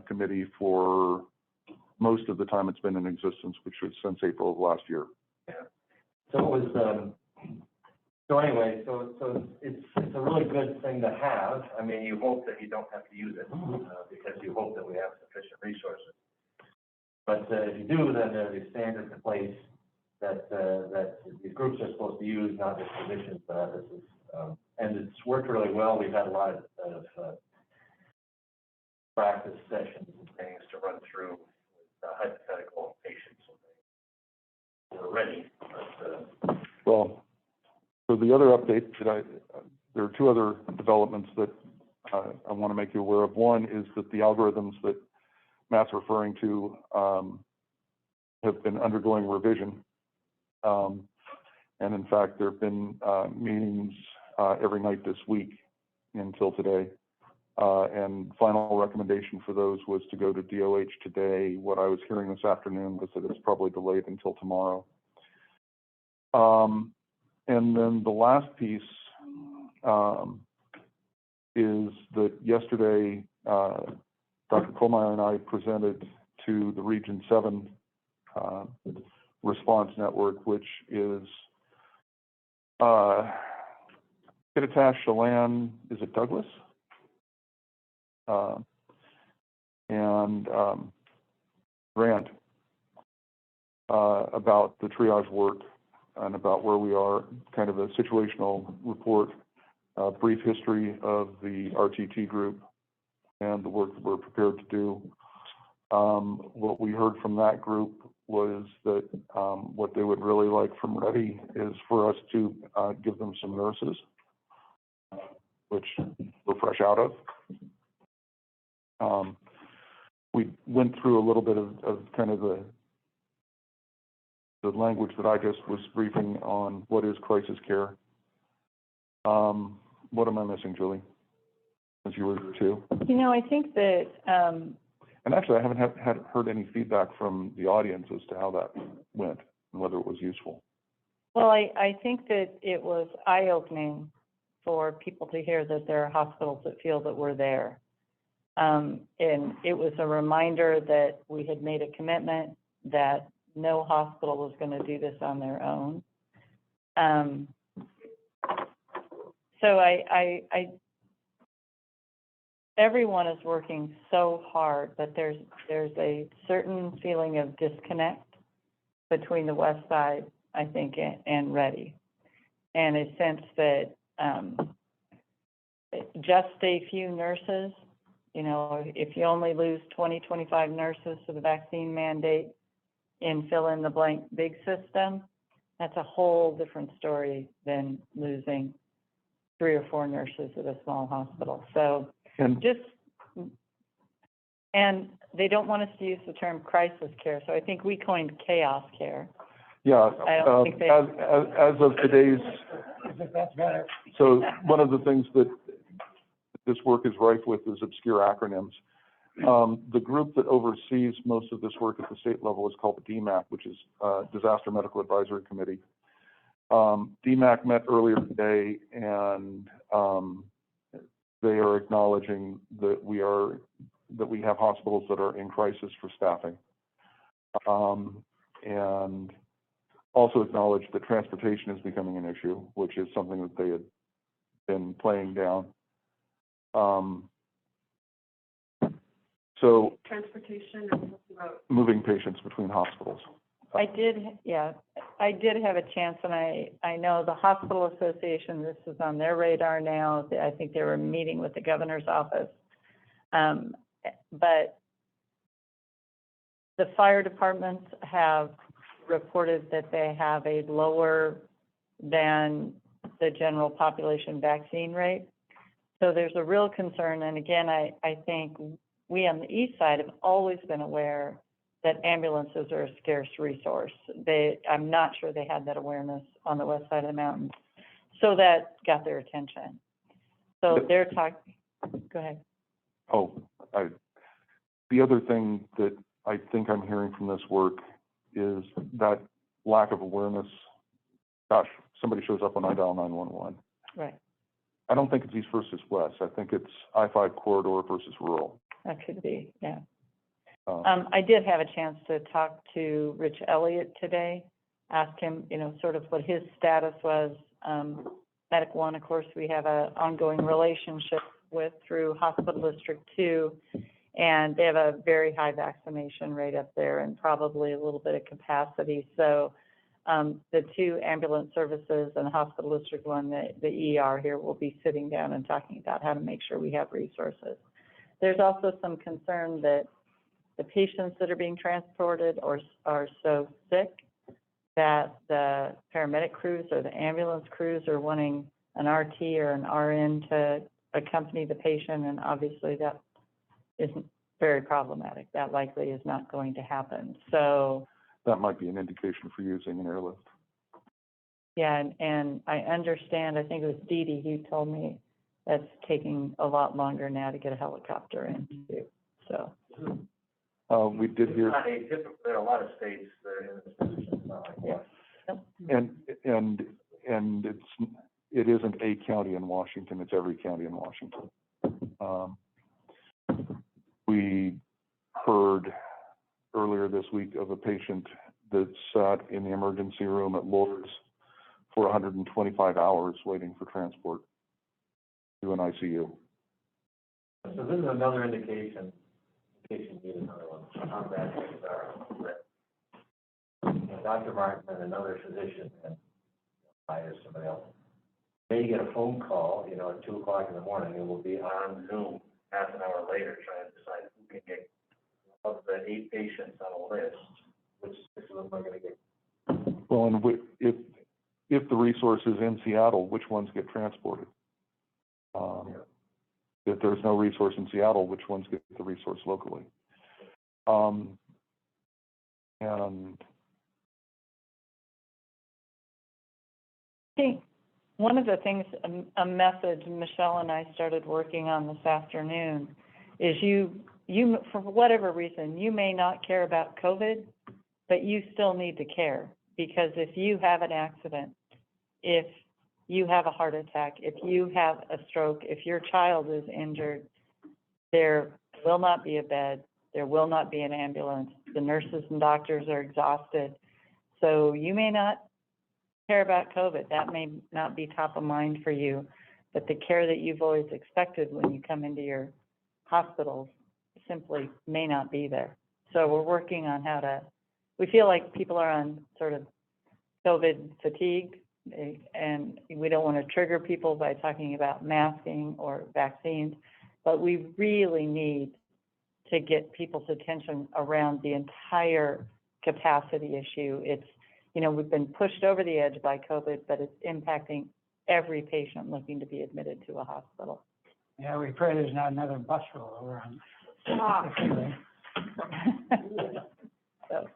Speaker 6: committee for most of the time it's been in existence, which was since April of last year.
Speaker 3: Yeah. So it was, so anyway, so it's a really good thing to have. I mean, you hope that you don't have to use it because you hope that we have sufficient resources. But if you do, then there are these standards in place that these groups are supposed to use, not just physicians, but ethicists. And it's worked really well. We've had a lot of practice sessions and things to run through with hypothetical patients and things. We're ready. But,
Speaker 6: well, so the other update that there are 2 other developments that I want to make you aware of. One is that the algorithms that Matt's referring to have been undergoing revision. And in fact, there have been meetings every night this week until today. And final recommendation for those was to go to DOH today. What I was hearing this afternoon was that it's probably delayed until tomorrow. And then the last piece is that yesterday, Dr. Kohlmeyer and I presented to the Region 7 response network, which is Kittitas, Chelan, is it Douglas? And Grant, about the triage work and about where we are, kind of a situational report, brief history of the RTT group and the work that we're prepared to do. What we heard from that group was that what they would really like from Ready is for us to give them some nurses, which we're fresh out of. We went through a little bit of kind of the language that I just was briefing on what is crisis care. What am I missing, Julie? As you were too.
Speaker 9: You know, I think that
Speaker 6: And actually, I haven't heard any feedback from the audience as to how that went and whether it was useful.
Speaker 9: Well, I think that it was eye-opening for people to hear that there are hospitals that feel that we're there. And it was a reminder that we had made a commitment that no hospital was going to do this on their own. So everyone is working so hard, but there's a certain feeling of disconnect between the West Side, I think, and Ready, and a sense that just a few nurses, you know, if you only lose 20, 25 nurses to the vaccine mandate in fill in the blank big system, that's a whole different story than losing 3 or 4 nurses at a small hospital. So and they don't want us to use the term crisis care, so I think we coined chaos care.
Speaker 6: Yeah,
Speaker 9: I don't think they,
Speaker 6: as of today's,
Speaker 13: That's better.
Speaker 6: so one of the things that this work is rife with is obscure acronyms. The group that oversees most of this work at the state level is called the DMAC, which is Disaster Medical Advisory Committee. DMAC met earlier today, and they are acknowledging that we have hospitals that are in crisis for staffing, and also acknowledged that transportation is becoming an issue, which is something that they had been playing down. So
Speaker 1: Transportation and about
Speaker 6: moving patients between hospitals.
Speaker 9: I did have a chance, and I know the Hospital Association, this is on their radar now. I think they were meeting with the governor's office. But the fire departments have reported that they have a lower than the general population vaccine rate. So there's a real concern, and again, I think we on the east side have always been aware that ambulances are a scarce resource. I'm not sure they had that awareness on the west side of the mountain. So that got their attention. So they're talking, go ahead.
Speaker 6: The other thing that I think I'm hearing from this work is that lack of awareness. Gosh, somebody shows up when I dial 911.
Speaker 9: Right.
Speaker 6: I don't think it's east versus west. I think it's I-5 corridor versus rural.
Speaker 9: That could be, yeah. I did have a chance to talk to Rich Elliott today, ask him, you know, sort of what his status was. Medic One, of course, we have an ongoing relationship with through Hospital District 2, and they have a very high vaccination rate up there and probably a little bit of capacity. So the 2 ambulance services and Hospital District 1, the ER here, will be sitting down and talking about how to make sure we have resources. There's also some concern that the patients that are being transported are so sick that the paramedic crews or the ambulance crews are wanting an RT or an RN to accompany the patient, and obviously that isn't very problematic. That likely is not going to happen. So
Speaker 6: that might be an indication for using an airlift.
Speaker 9: Yeah, and I understand, I think it was Dee Dee who told me that's taking a lot longer now to get a helicopter in too, so.
Speaker 6: We did hear.
Speaker 3: There are a lot of states that are in this position. It's not like
Speaker 6: And it isn't a county in Washington, it's every county in Washington. We heard earlier this week of a patient that sat in the emergency room at Lourdes for 125 hours waiting for transport to an ICU.
Speaker 3: So this is another indication, in case you need another one, how bad things are. Dr. Martin and another physician, and I or somebody else, may get a phone call, you know, at 2 o'clock in the morning, and we'll be on Zoom half an hour later trying to decide who can get, of the 8 patients on a list, which 6 of them are going to get.
Speaker 6: Well, and if the resource is in Seattle, which ones get transported? If there's no resource in Seattle, which ones get the resource locally? And
Speaker 9: I think one of the things, a message Michelle and I started working on this afternoon, is you you, for whatever reason, you may not care about COVID, but you still need to care, because if you have an accident, if you have a heart attack, if you have a stroke, if your child is injured, there will not be a bed, there will not be an ambulance. The nurses and doctors are exhausted. So you may not care about COVID. That may not be top of mind for you, but the care that you've always expected when you come into your hospitals simply may not be there. So we're working on how to, we feel like people are on sort of COVID fatigue, and we don't want to trigger people by talking about masking or vaccines, but we really need to get people's attention around the entire capacity issue. It's, you know, we've been pushed over the edge by COVID, but it's impacting every patient looking to be admitted to a hospital.
Speaker 13: Yeah, we pray there's not another bus rollover on.
Speaker 9: So,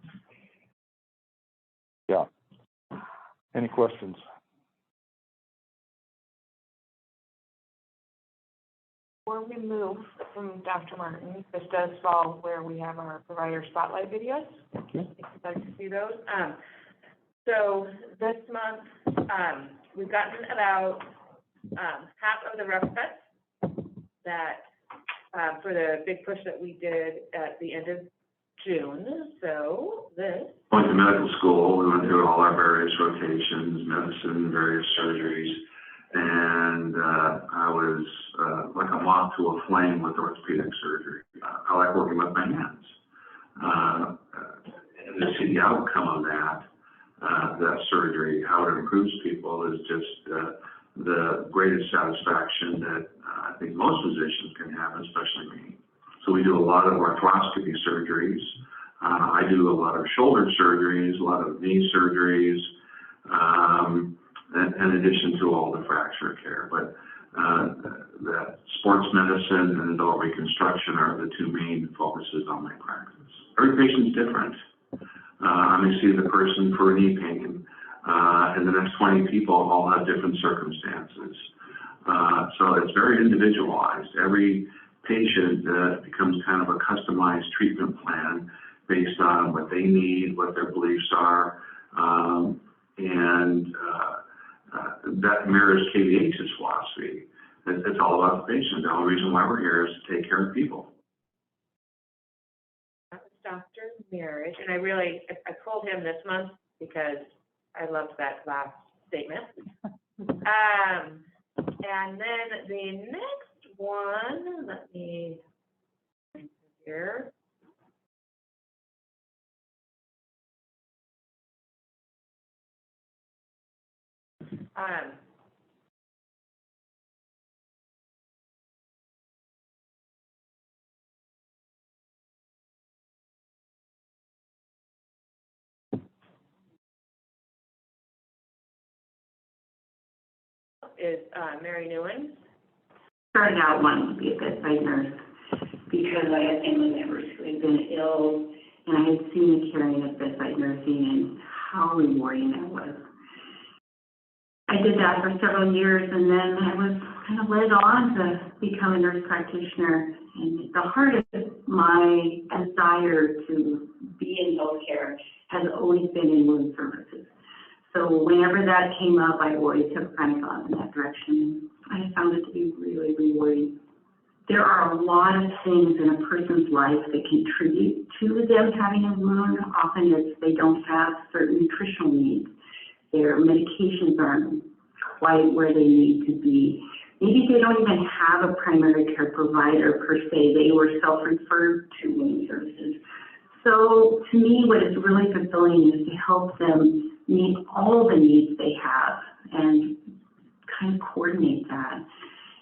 Speaker 6: Yeah. Any questions?
Speaker 11: Before we move from Dr. Martin, this does fall where we have our provider spotlight videos.
Speaker 6: Thank you.
Speaker 11: If you'd like to see those. So this month, we've gotten about half of the rough cuts that for the big push that we did at the end of June. So this.
Speaker 16: Went to medical school. We went through all our various rotations, medicine, various surgeries, and I was like a moth to a flame with orthopedic surgery. I like working with my hands. And to see the outcome of that surgery, how it improves people, is just the greatest satisfaction that I think most physicians can have, especially me. So we do a lot of arthroscopy surgeries. I do a lot of shoulder surgeries, a lot of knee surgeries, in addition to all the fracture care. But that sports medicine and adult reconstruction are the two main focuses on my practice. Every patient's different. I may see the person for knee pain, and the next 20 people all have different circumstances. So it's very individualized. Every patient becomes kind of a customized treatment plan based on what they need, what their beliefs are, and that mirrors KVH's philosophy. It's all about the patient. The only reason why we're here is to take care of people.
Speaker 11: That was Dr. Marriage, and I pulled him this month because I loved that last statement. And then the next one, let me find here. Is Mary Newen.
Speaker 17: Started out wanting to be a bedside nurse because I had family members who had been ill, and I had seen the caring of bedside nursing and how rewarding that was. I did that for several years, and then I was kind of led on to become a nurse practitioner. And the heart of my desire to be in healthcare has always been in wound services. So whenever that came up, I always have kind of gone in that direction. I found it to be really rewarding. There are a lot of things in a person's life that contribute to them having a wound. Often it's they don't have certain nutritional needs. Their medications aren't quite where they need to be. Maybe they don't even have a primary care provider per se. They were self-referred to wound services. So to me, what is really fulfilling is to help them meet all the needs they have and kind of coordinate that.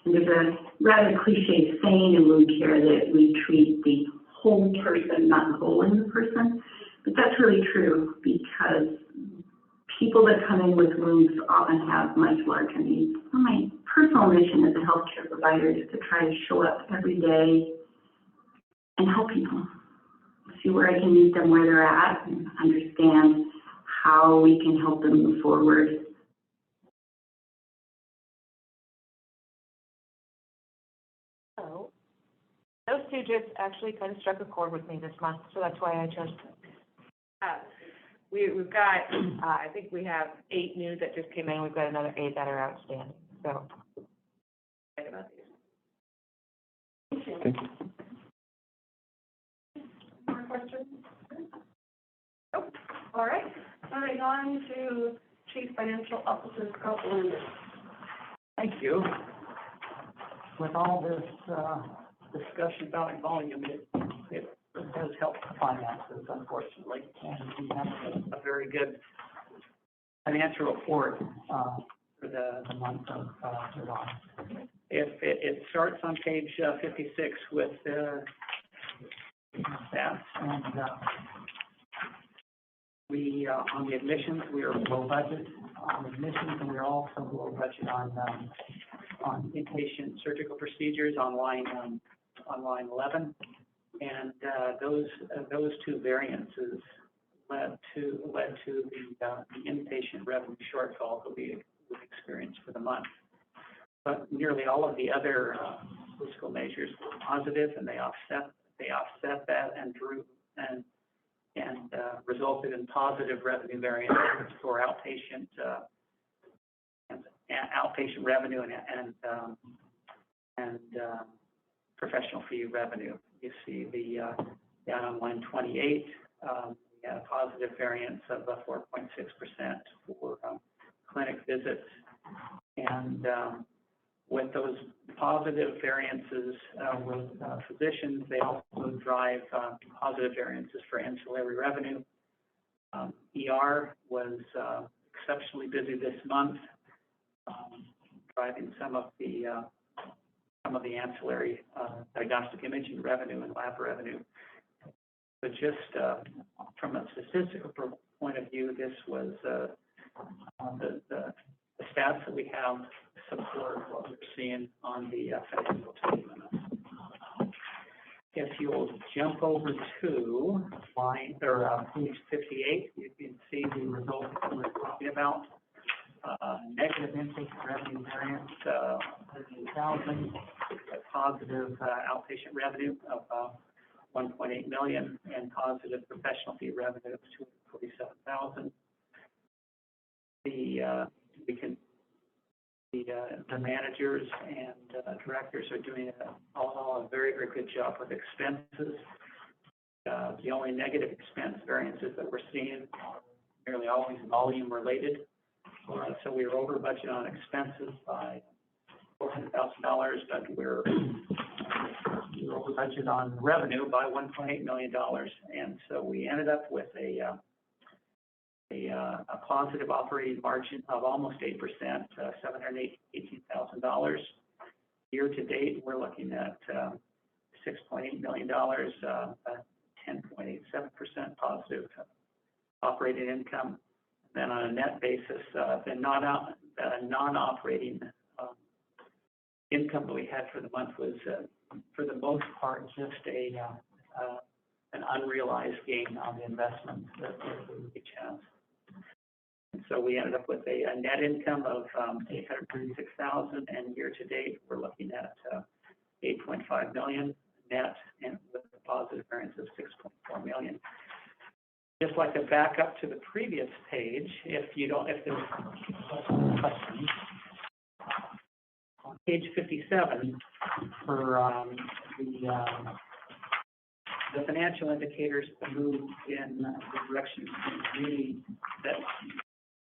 Speaker 17: And there's a rather cliche saying in wound care that we treat the whole person, not the hole in the person. But that's really true because people that come in with wounds often have much larger needs. So my personal mission as a healthcare provider is to try to show up every day and help people. See where I can meet them where they're at and understand how we can help them move forward.
Speaker 11: So those those two just actually kind of struck a chord with me this month, so that's why I chose them. We've got, I think we have 8 new that just came in. We've got another 8 that are outstanding, so. Excited about these.
Speaker 6: Thank you.
Speaker 1: More questions? Nope. All right, moving on to Chief Financial Officer Scott Linden.
Speaker 5: Thank you. With all this discussion about volume, it does help the finances, unfortunately. And we have a very good financial report for the month of July. It starts on page 56 with stats, and we on the admissions we are below budget on admissions, and we're also below budget on inpatient surgical procedures on line 11, and those two variances led to the inpatient revenue shortfall that we experienced for the month. But nearly all of the other fiscal measures were positive, and they offset that and resulted in positive revenue variances for outpatient revenue and professional fee revenue. You see down on line 28, we had a positive variance of 4.6% for clinic visits, and with those positive variances with physicians, they also drive positive variances for ancillary revenue. ER was exceptionally busy this month, driving some of the ancillary diagnostic imaging revenue and lab revenue. But just from a statistical point of view, this was the stats that we have support what we're seeing on the financial statement. If you'll jump over to page 58, you can see the results that we're talking about. Negative inpatient revenue variance, 30,000, positive outpatient revenue of 1.8 million, and positive professional fee revenue of 247,000. The managers and directors are doing a very, very good job with expenses. The only negative expense variances that we're seeing are nearly always volume related. So we were over budget on expenses by $400,000, but we're over budget on revenue by $1.8 million. And so we ended up with a positive operating margin of almost 8%, $718,000. Year to date, we're looking at $6.8 million, 10.87% positive operating income. Then on a net basis, the non-operating income that we had for the month was, for the most part, just an unrealized gain on the investment that we each have. And so we ended up with a net income of $836,000, and year to date, we're looking at $8.5 million net, and with a positive variance of $6.4 million. Just like to back up to the previous page, if there's questions. On page 57, for the financial indicators moved in the direction that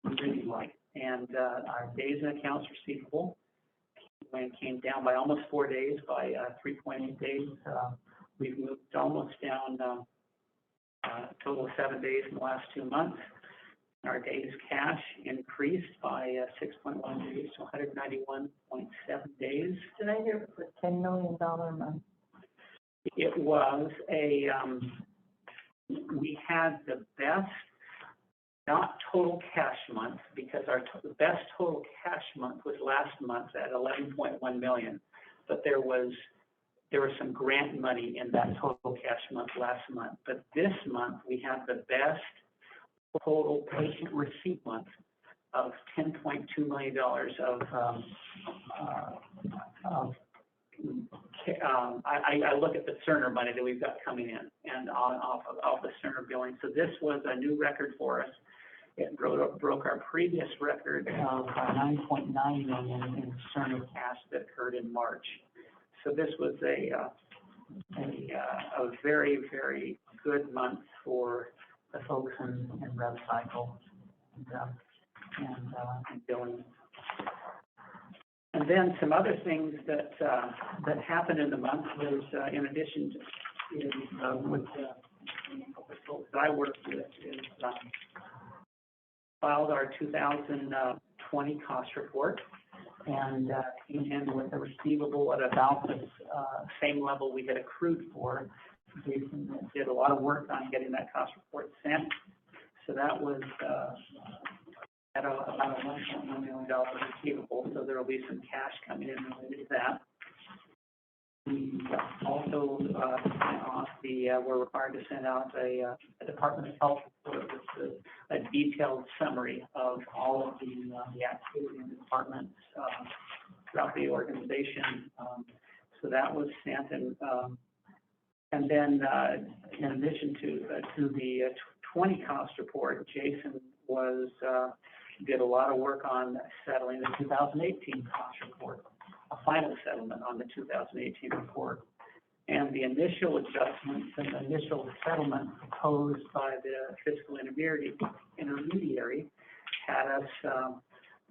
Speaker 5: we really like. And our days in accounts receivable came down by almost 4 days, by 3.8 days. We've moved almost down a total of 7 days in the last 2 months. Our days cash increased by 6.1 days to 191.7 days.
Speaker 9: Did I hear it was a $10 million month?
Speaker 5: It was we had the best, not total cash month, because our best total cash month was last month at 11.1 million, but there was some grant money in that total cash month last month. But this month, we have the best total patient receipt month of $10.2 million of I look at the Cerner money that we've got coming in and off the Cerner billing. So this was a new record for us. It broke our previous record of 9.9 million in Cerner cash that occurred in March. So this was a very, very good month for the folks in rev cycle and billing. And then some other things that happened in the month was, in addition to, with the folks that I worked with, is filed our 2020 cost report and came in with a receivable at about the same level we had accrued for. Jason did a lot of work on getting that cost report sent. So that was at about a $1.1 million receivable, so there will be some cash coming in related to that. We also we're required to send out a Department of Health report with a detailed summary of all of the activity in the departments throughout the organization. So that was sent, and then in addition to the 20 cost report, Jason did a lot of work on settling the 2018 cost report, a final settlement on the 2018 report. And the initial adjustments and the initial settlement proposed by the fiscal intermediary had us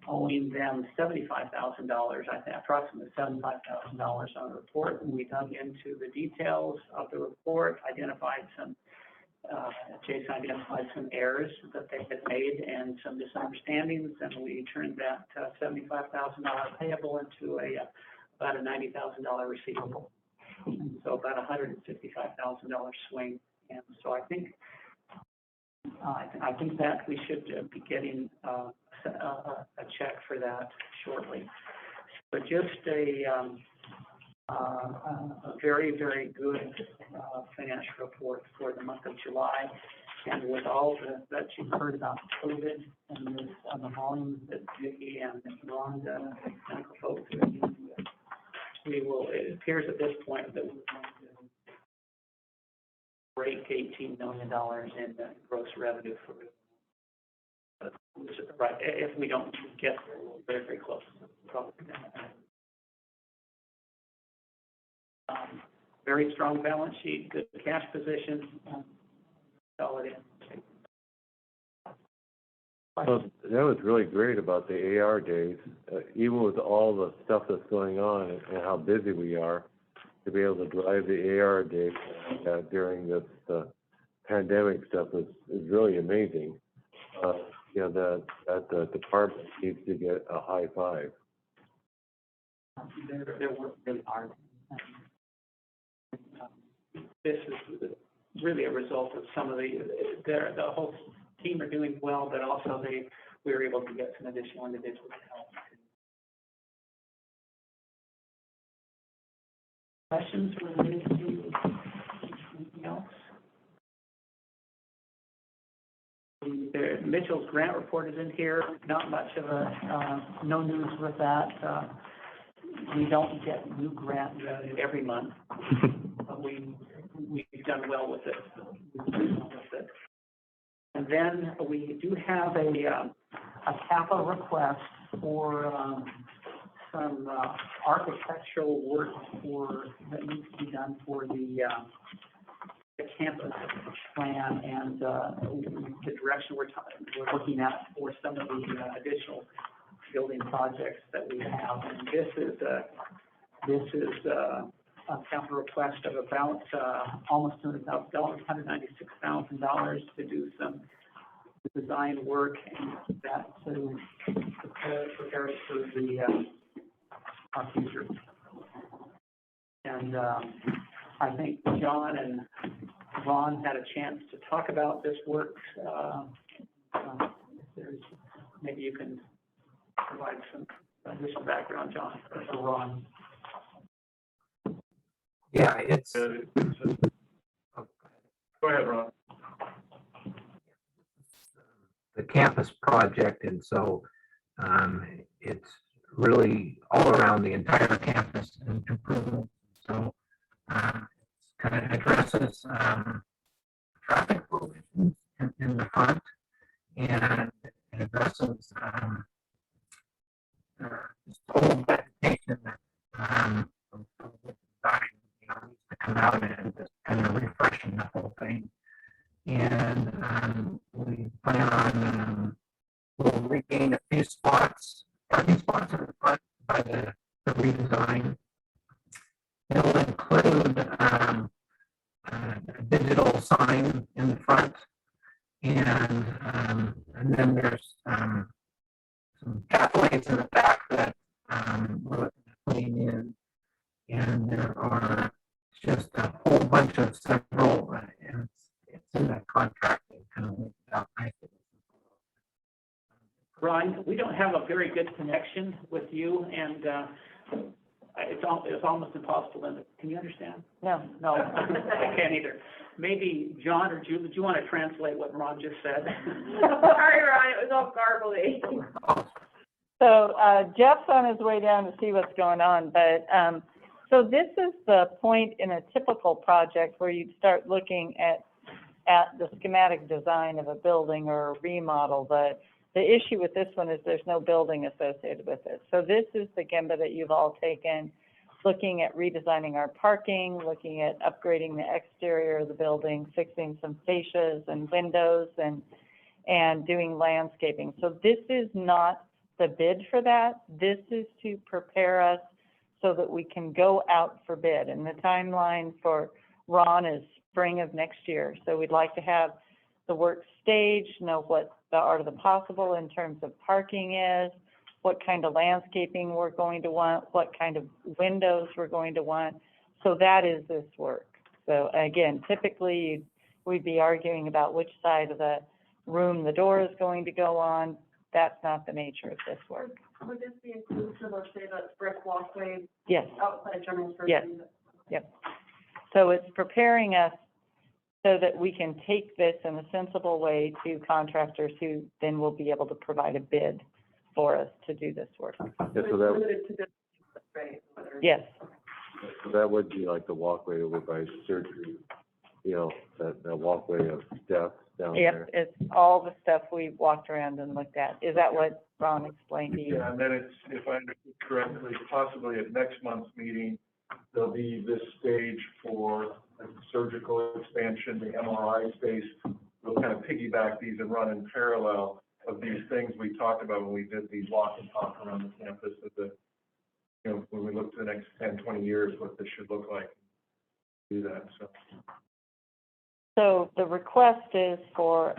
Speaker 5: owing them $75,000, I think approximately $75,000 on the report. And we dug into the details of the report, Jason identified some errors that they had made and some misunderstandings, and we turned that $75,000 payable into about a $90,000 receivable. And so about a $155,000 swing. And so I think that we should be getting a check for that shortly. But just a very, very good financial report for the month of July. And with all that you've heard about COVID and the volumes that Vicki and Ron, the medical folks are dealing with, it appears at this point that we're going to break $18 million in gross revenue for right. If we don't get there, we're very, very close. Probably. Very strong balance sheet, good cash position, solid.
Speaker 8: Well, that was really great about the AR days, even with all the stuff that's going on and how busy we are, to be able to drive the AR days during this pandemic stuff is really amazing. That department needs to get a high five.
Speaker 5: They're working really hard. This is really a result of some of the whole team are doing well, but also we were able to get some additional individual help. Questions related to anything else? Mitchell's grant report is in here. Not much of no news with that. We don't get new grant revenue every month, but we've done well with it. And then we do have a capital request for some architectural work that needs to be done for the campus plan and the direction we're looking at for some of the additional building projects that we have. And this is a capital request of about almost $200,000, $196,000 to do some design work and that to prepare us for our future. And I think John and Ron had a chance to talk about this work. Maybe you can provide some additional background, John, or Ron.
Speaker 10: Yeah, it's.
Speaker 12: Go ahead, Ron.
Speaker 10: The campus project, and so it's really all around the entire campus and improvements. So it kind of addresses traffic pollution in the front, and it addresses just whole vegetation that from the design, needs to come out and just kind of refreshing the whole thing. And we plan on we'll regain a few parking spots in the front by the redesign. It'll include a digital sign in the front, and then there's some pathways in the back that we're looking at putting in, and there are just a whole bunch of several, and it's in the contract and kind of linked out nicely.
Speaker 5: Ron, we don't have a very good connection with you, and it's almost impossible. Can you understand?
Speaker 7: No.
Speaker 5: I can't either. Maybe John or Julie, do you want to translate what Ron just said?
Speaker 11: Sorry, Ron, it was all garbly.
Speaker 9: So Jeff's on his way down to see what's going on, but so this is the point in a typical project where you'd start looking at the schematic design of a building or a remodel. But the issue with this one is there's no building associated with it. So this is the Gemba that you've all taken, looking at redesigning our parking, looking at upgrading the exterior of the building, fixing some fascias and windows, and doing landscaping. So this is not the bid for that. This is to prepare us so that we can go out for bid. And the timeline for Ron is spring of next year. So we'd like to have the work staged, know what the art of the possible in terms of parking is, what kind of landscaping we're going to want, what kind of windows we're going to want. So that is this work. So again, typically we'd be arguing about which side of the room the door is going to go on. That's not the nature of this work.
Speaker 1: Would this be inclusive of, say, that brick walkway?
Speaker 9: Yes.
Speaker 1: Outside general surgery?
Speaker 9: Yes. Yep. So it's preparing us so that we can take this in a sensible way to contractors who then will be able to provide a bid for us to do this work.
Speaker 8: Yeah, so that,
Speaker 1: Limited to this, right? Whether-
Speaker 9: Yes.
Speaker 8: so that would be like the walkway over by surgery, that walkway of death down there.
Speaker 9: Yep, it's all the stuff we walked around and looked at. Is that what Ron explained to you?
Speaker 12: Yeah, and then it's, if I understood correctly, possibly at next month's meeting, there'll be this stage for like surgical expansion, the MRI space. We'll kind of piggyback these and run in parallel of these things we talked about when we did the walk and talk around the campus of the, when we look to the next 10, 20 years, what this should look like. Do that, so.
Speaker 9: So the request is for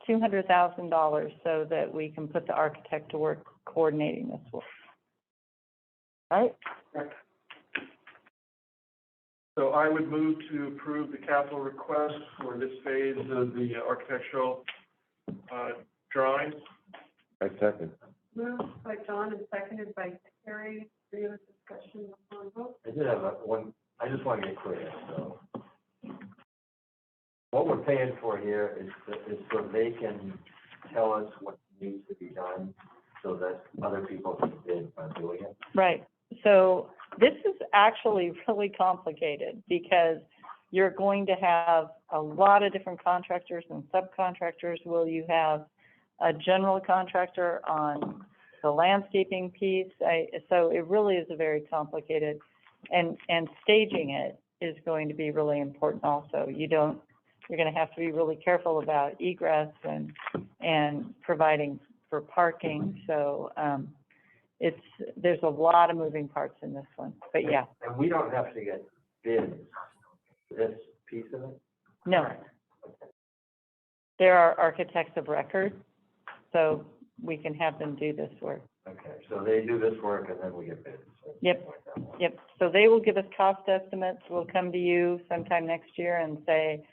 Speaker 9: $200,000 so that we can put the architect to work coordinating this work. Right?
Speaker 12: So I would move to approve the capital request for this phase of the architectural drawings.
Speaker 8: I second.
Speaker 1: Moved by John and seconded by Terry. Any other discussion on vote?
Speaker 3: I did have one, I just want to get clear, so. What we're paying for here is so they can tell us what needs to be done so that other people can bid on doing it.
Speaker 9: Right. So this is actually really complicated because you're going to have a lot of different contractors and subcontractors. Will you have a general contractor on the landscaping piece? So it really is a very complicated, and staging it is going to be really important also. You're going to have to be really careful about egress and providing for parking. So there's a lot of moving parts in this one, but yeah.
Speaker 3: And we don't have to get bids for this piece of it?
Speaker 9: No. There are architects of record, so we can have them do this work.
Speaker 3: Okay, so they do this work and then we get bids.
Speaker 9: Yep. Yep. So they will give us cost estimates. We'll come to you sometime next year and say,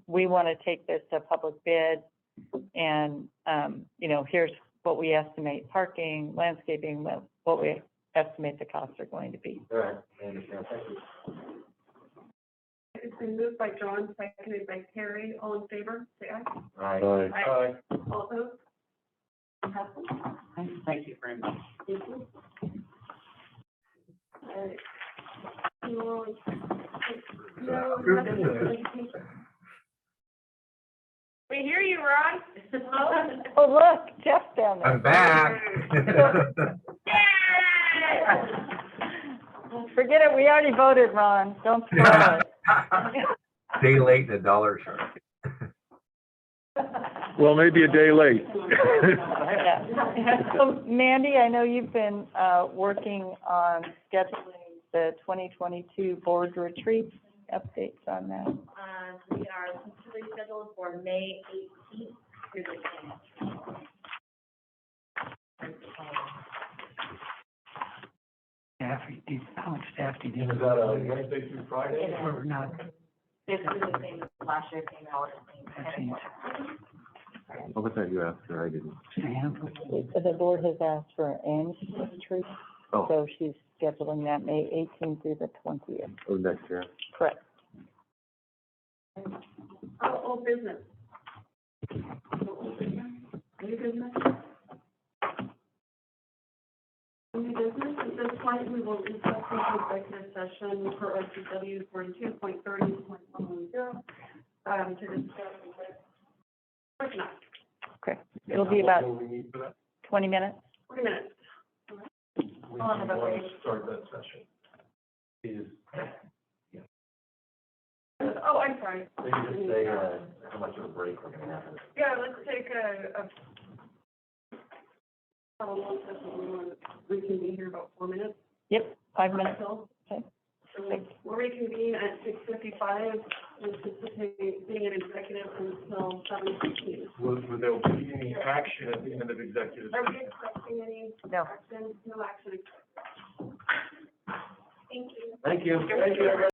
Speaker 9: we want to take this to public bid, and here's what we estimate parking, landscaping, what we estimate the costs are going to be.
Speaker 3: All right, I understand. Thank you.
Speaker 1: It's been moved by John, seconded by Terry. All in favor, say aye.
Speaker 3: Aye.
Speaker 12: Aye.
Speaker 1: All opposed?
Speaker 5: Thank you very much.
Speaker 1: Thank you. No, nothing.
Speaker 11: We hear you, Ron.
Speaker 9: Oh, look, Jeff's down there.
Speaker 10: I'm back.
Speaker 9: Forget it, we already voted, Ron, don't spoil it.
Speaker 10: Day late and a dollar short.
Speaker 12: Well, maybe a day late.
Speaker 9: Yeah. So Mandy, I know you've been working on scheduling the 2022 board retreat. Updates on that?
Speaker 2: We are tentatively scheduled for May 18th through the 10th.
Speaker 13: Staff, how much staff do you need?
Speaker 12: Is that a Wednesday through Friday?
Speaker 13: Or not?
Speaker 2: This is the same as last year, same hours,
Speaker 13: That
Speaker 2: same.
Speaker 13: seems
Speaker 8: What was that you asked her? I didn't.
Speaker 13: just a handful.
Speaker 9: The board has asked for an annual retreat,
Speaker 8: Oh,
Speaker 9: so she's scheduling that May 18th through the 20th.
Speaker 8: oh, next year.
Speaker 9: Correct.
Speaker 1: Oh, old business. New business? New business, at this point, we will recess into executive session for RCW 42.30.110, to discuss personnel.
Speaker 9: Okay, it'll be about
Speaker 12: What do we need for that?
Speaker 9: 20 minutes.
Speaker 1: 40 minutes.
Speaker 12: We want to start that session. Is,
Speaker 1: Oh, I'm sorry.
Speaker 3: Maybe just say, how much of a break we're gonna have.
Speaker 1: Yeah, let's take a long session. We can be here about 4 minutes.
Speaker 9: Yep, 5 minutes.
Speaker 1: Okay. So we'll reconvene at 6:55, anticipate being an executive until 7:15.
Speaker 12: will there be any action at the end of executive
Speaker 1: Are we
Speaker 12: session?
Speaker 1: expecting any
Speaker 9: No.
Speaker 1: action? No action. Thank you.
Speaker 3: Thank you. Thank you, everybody.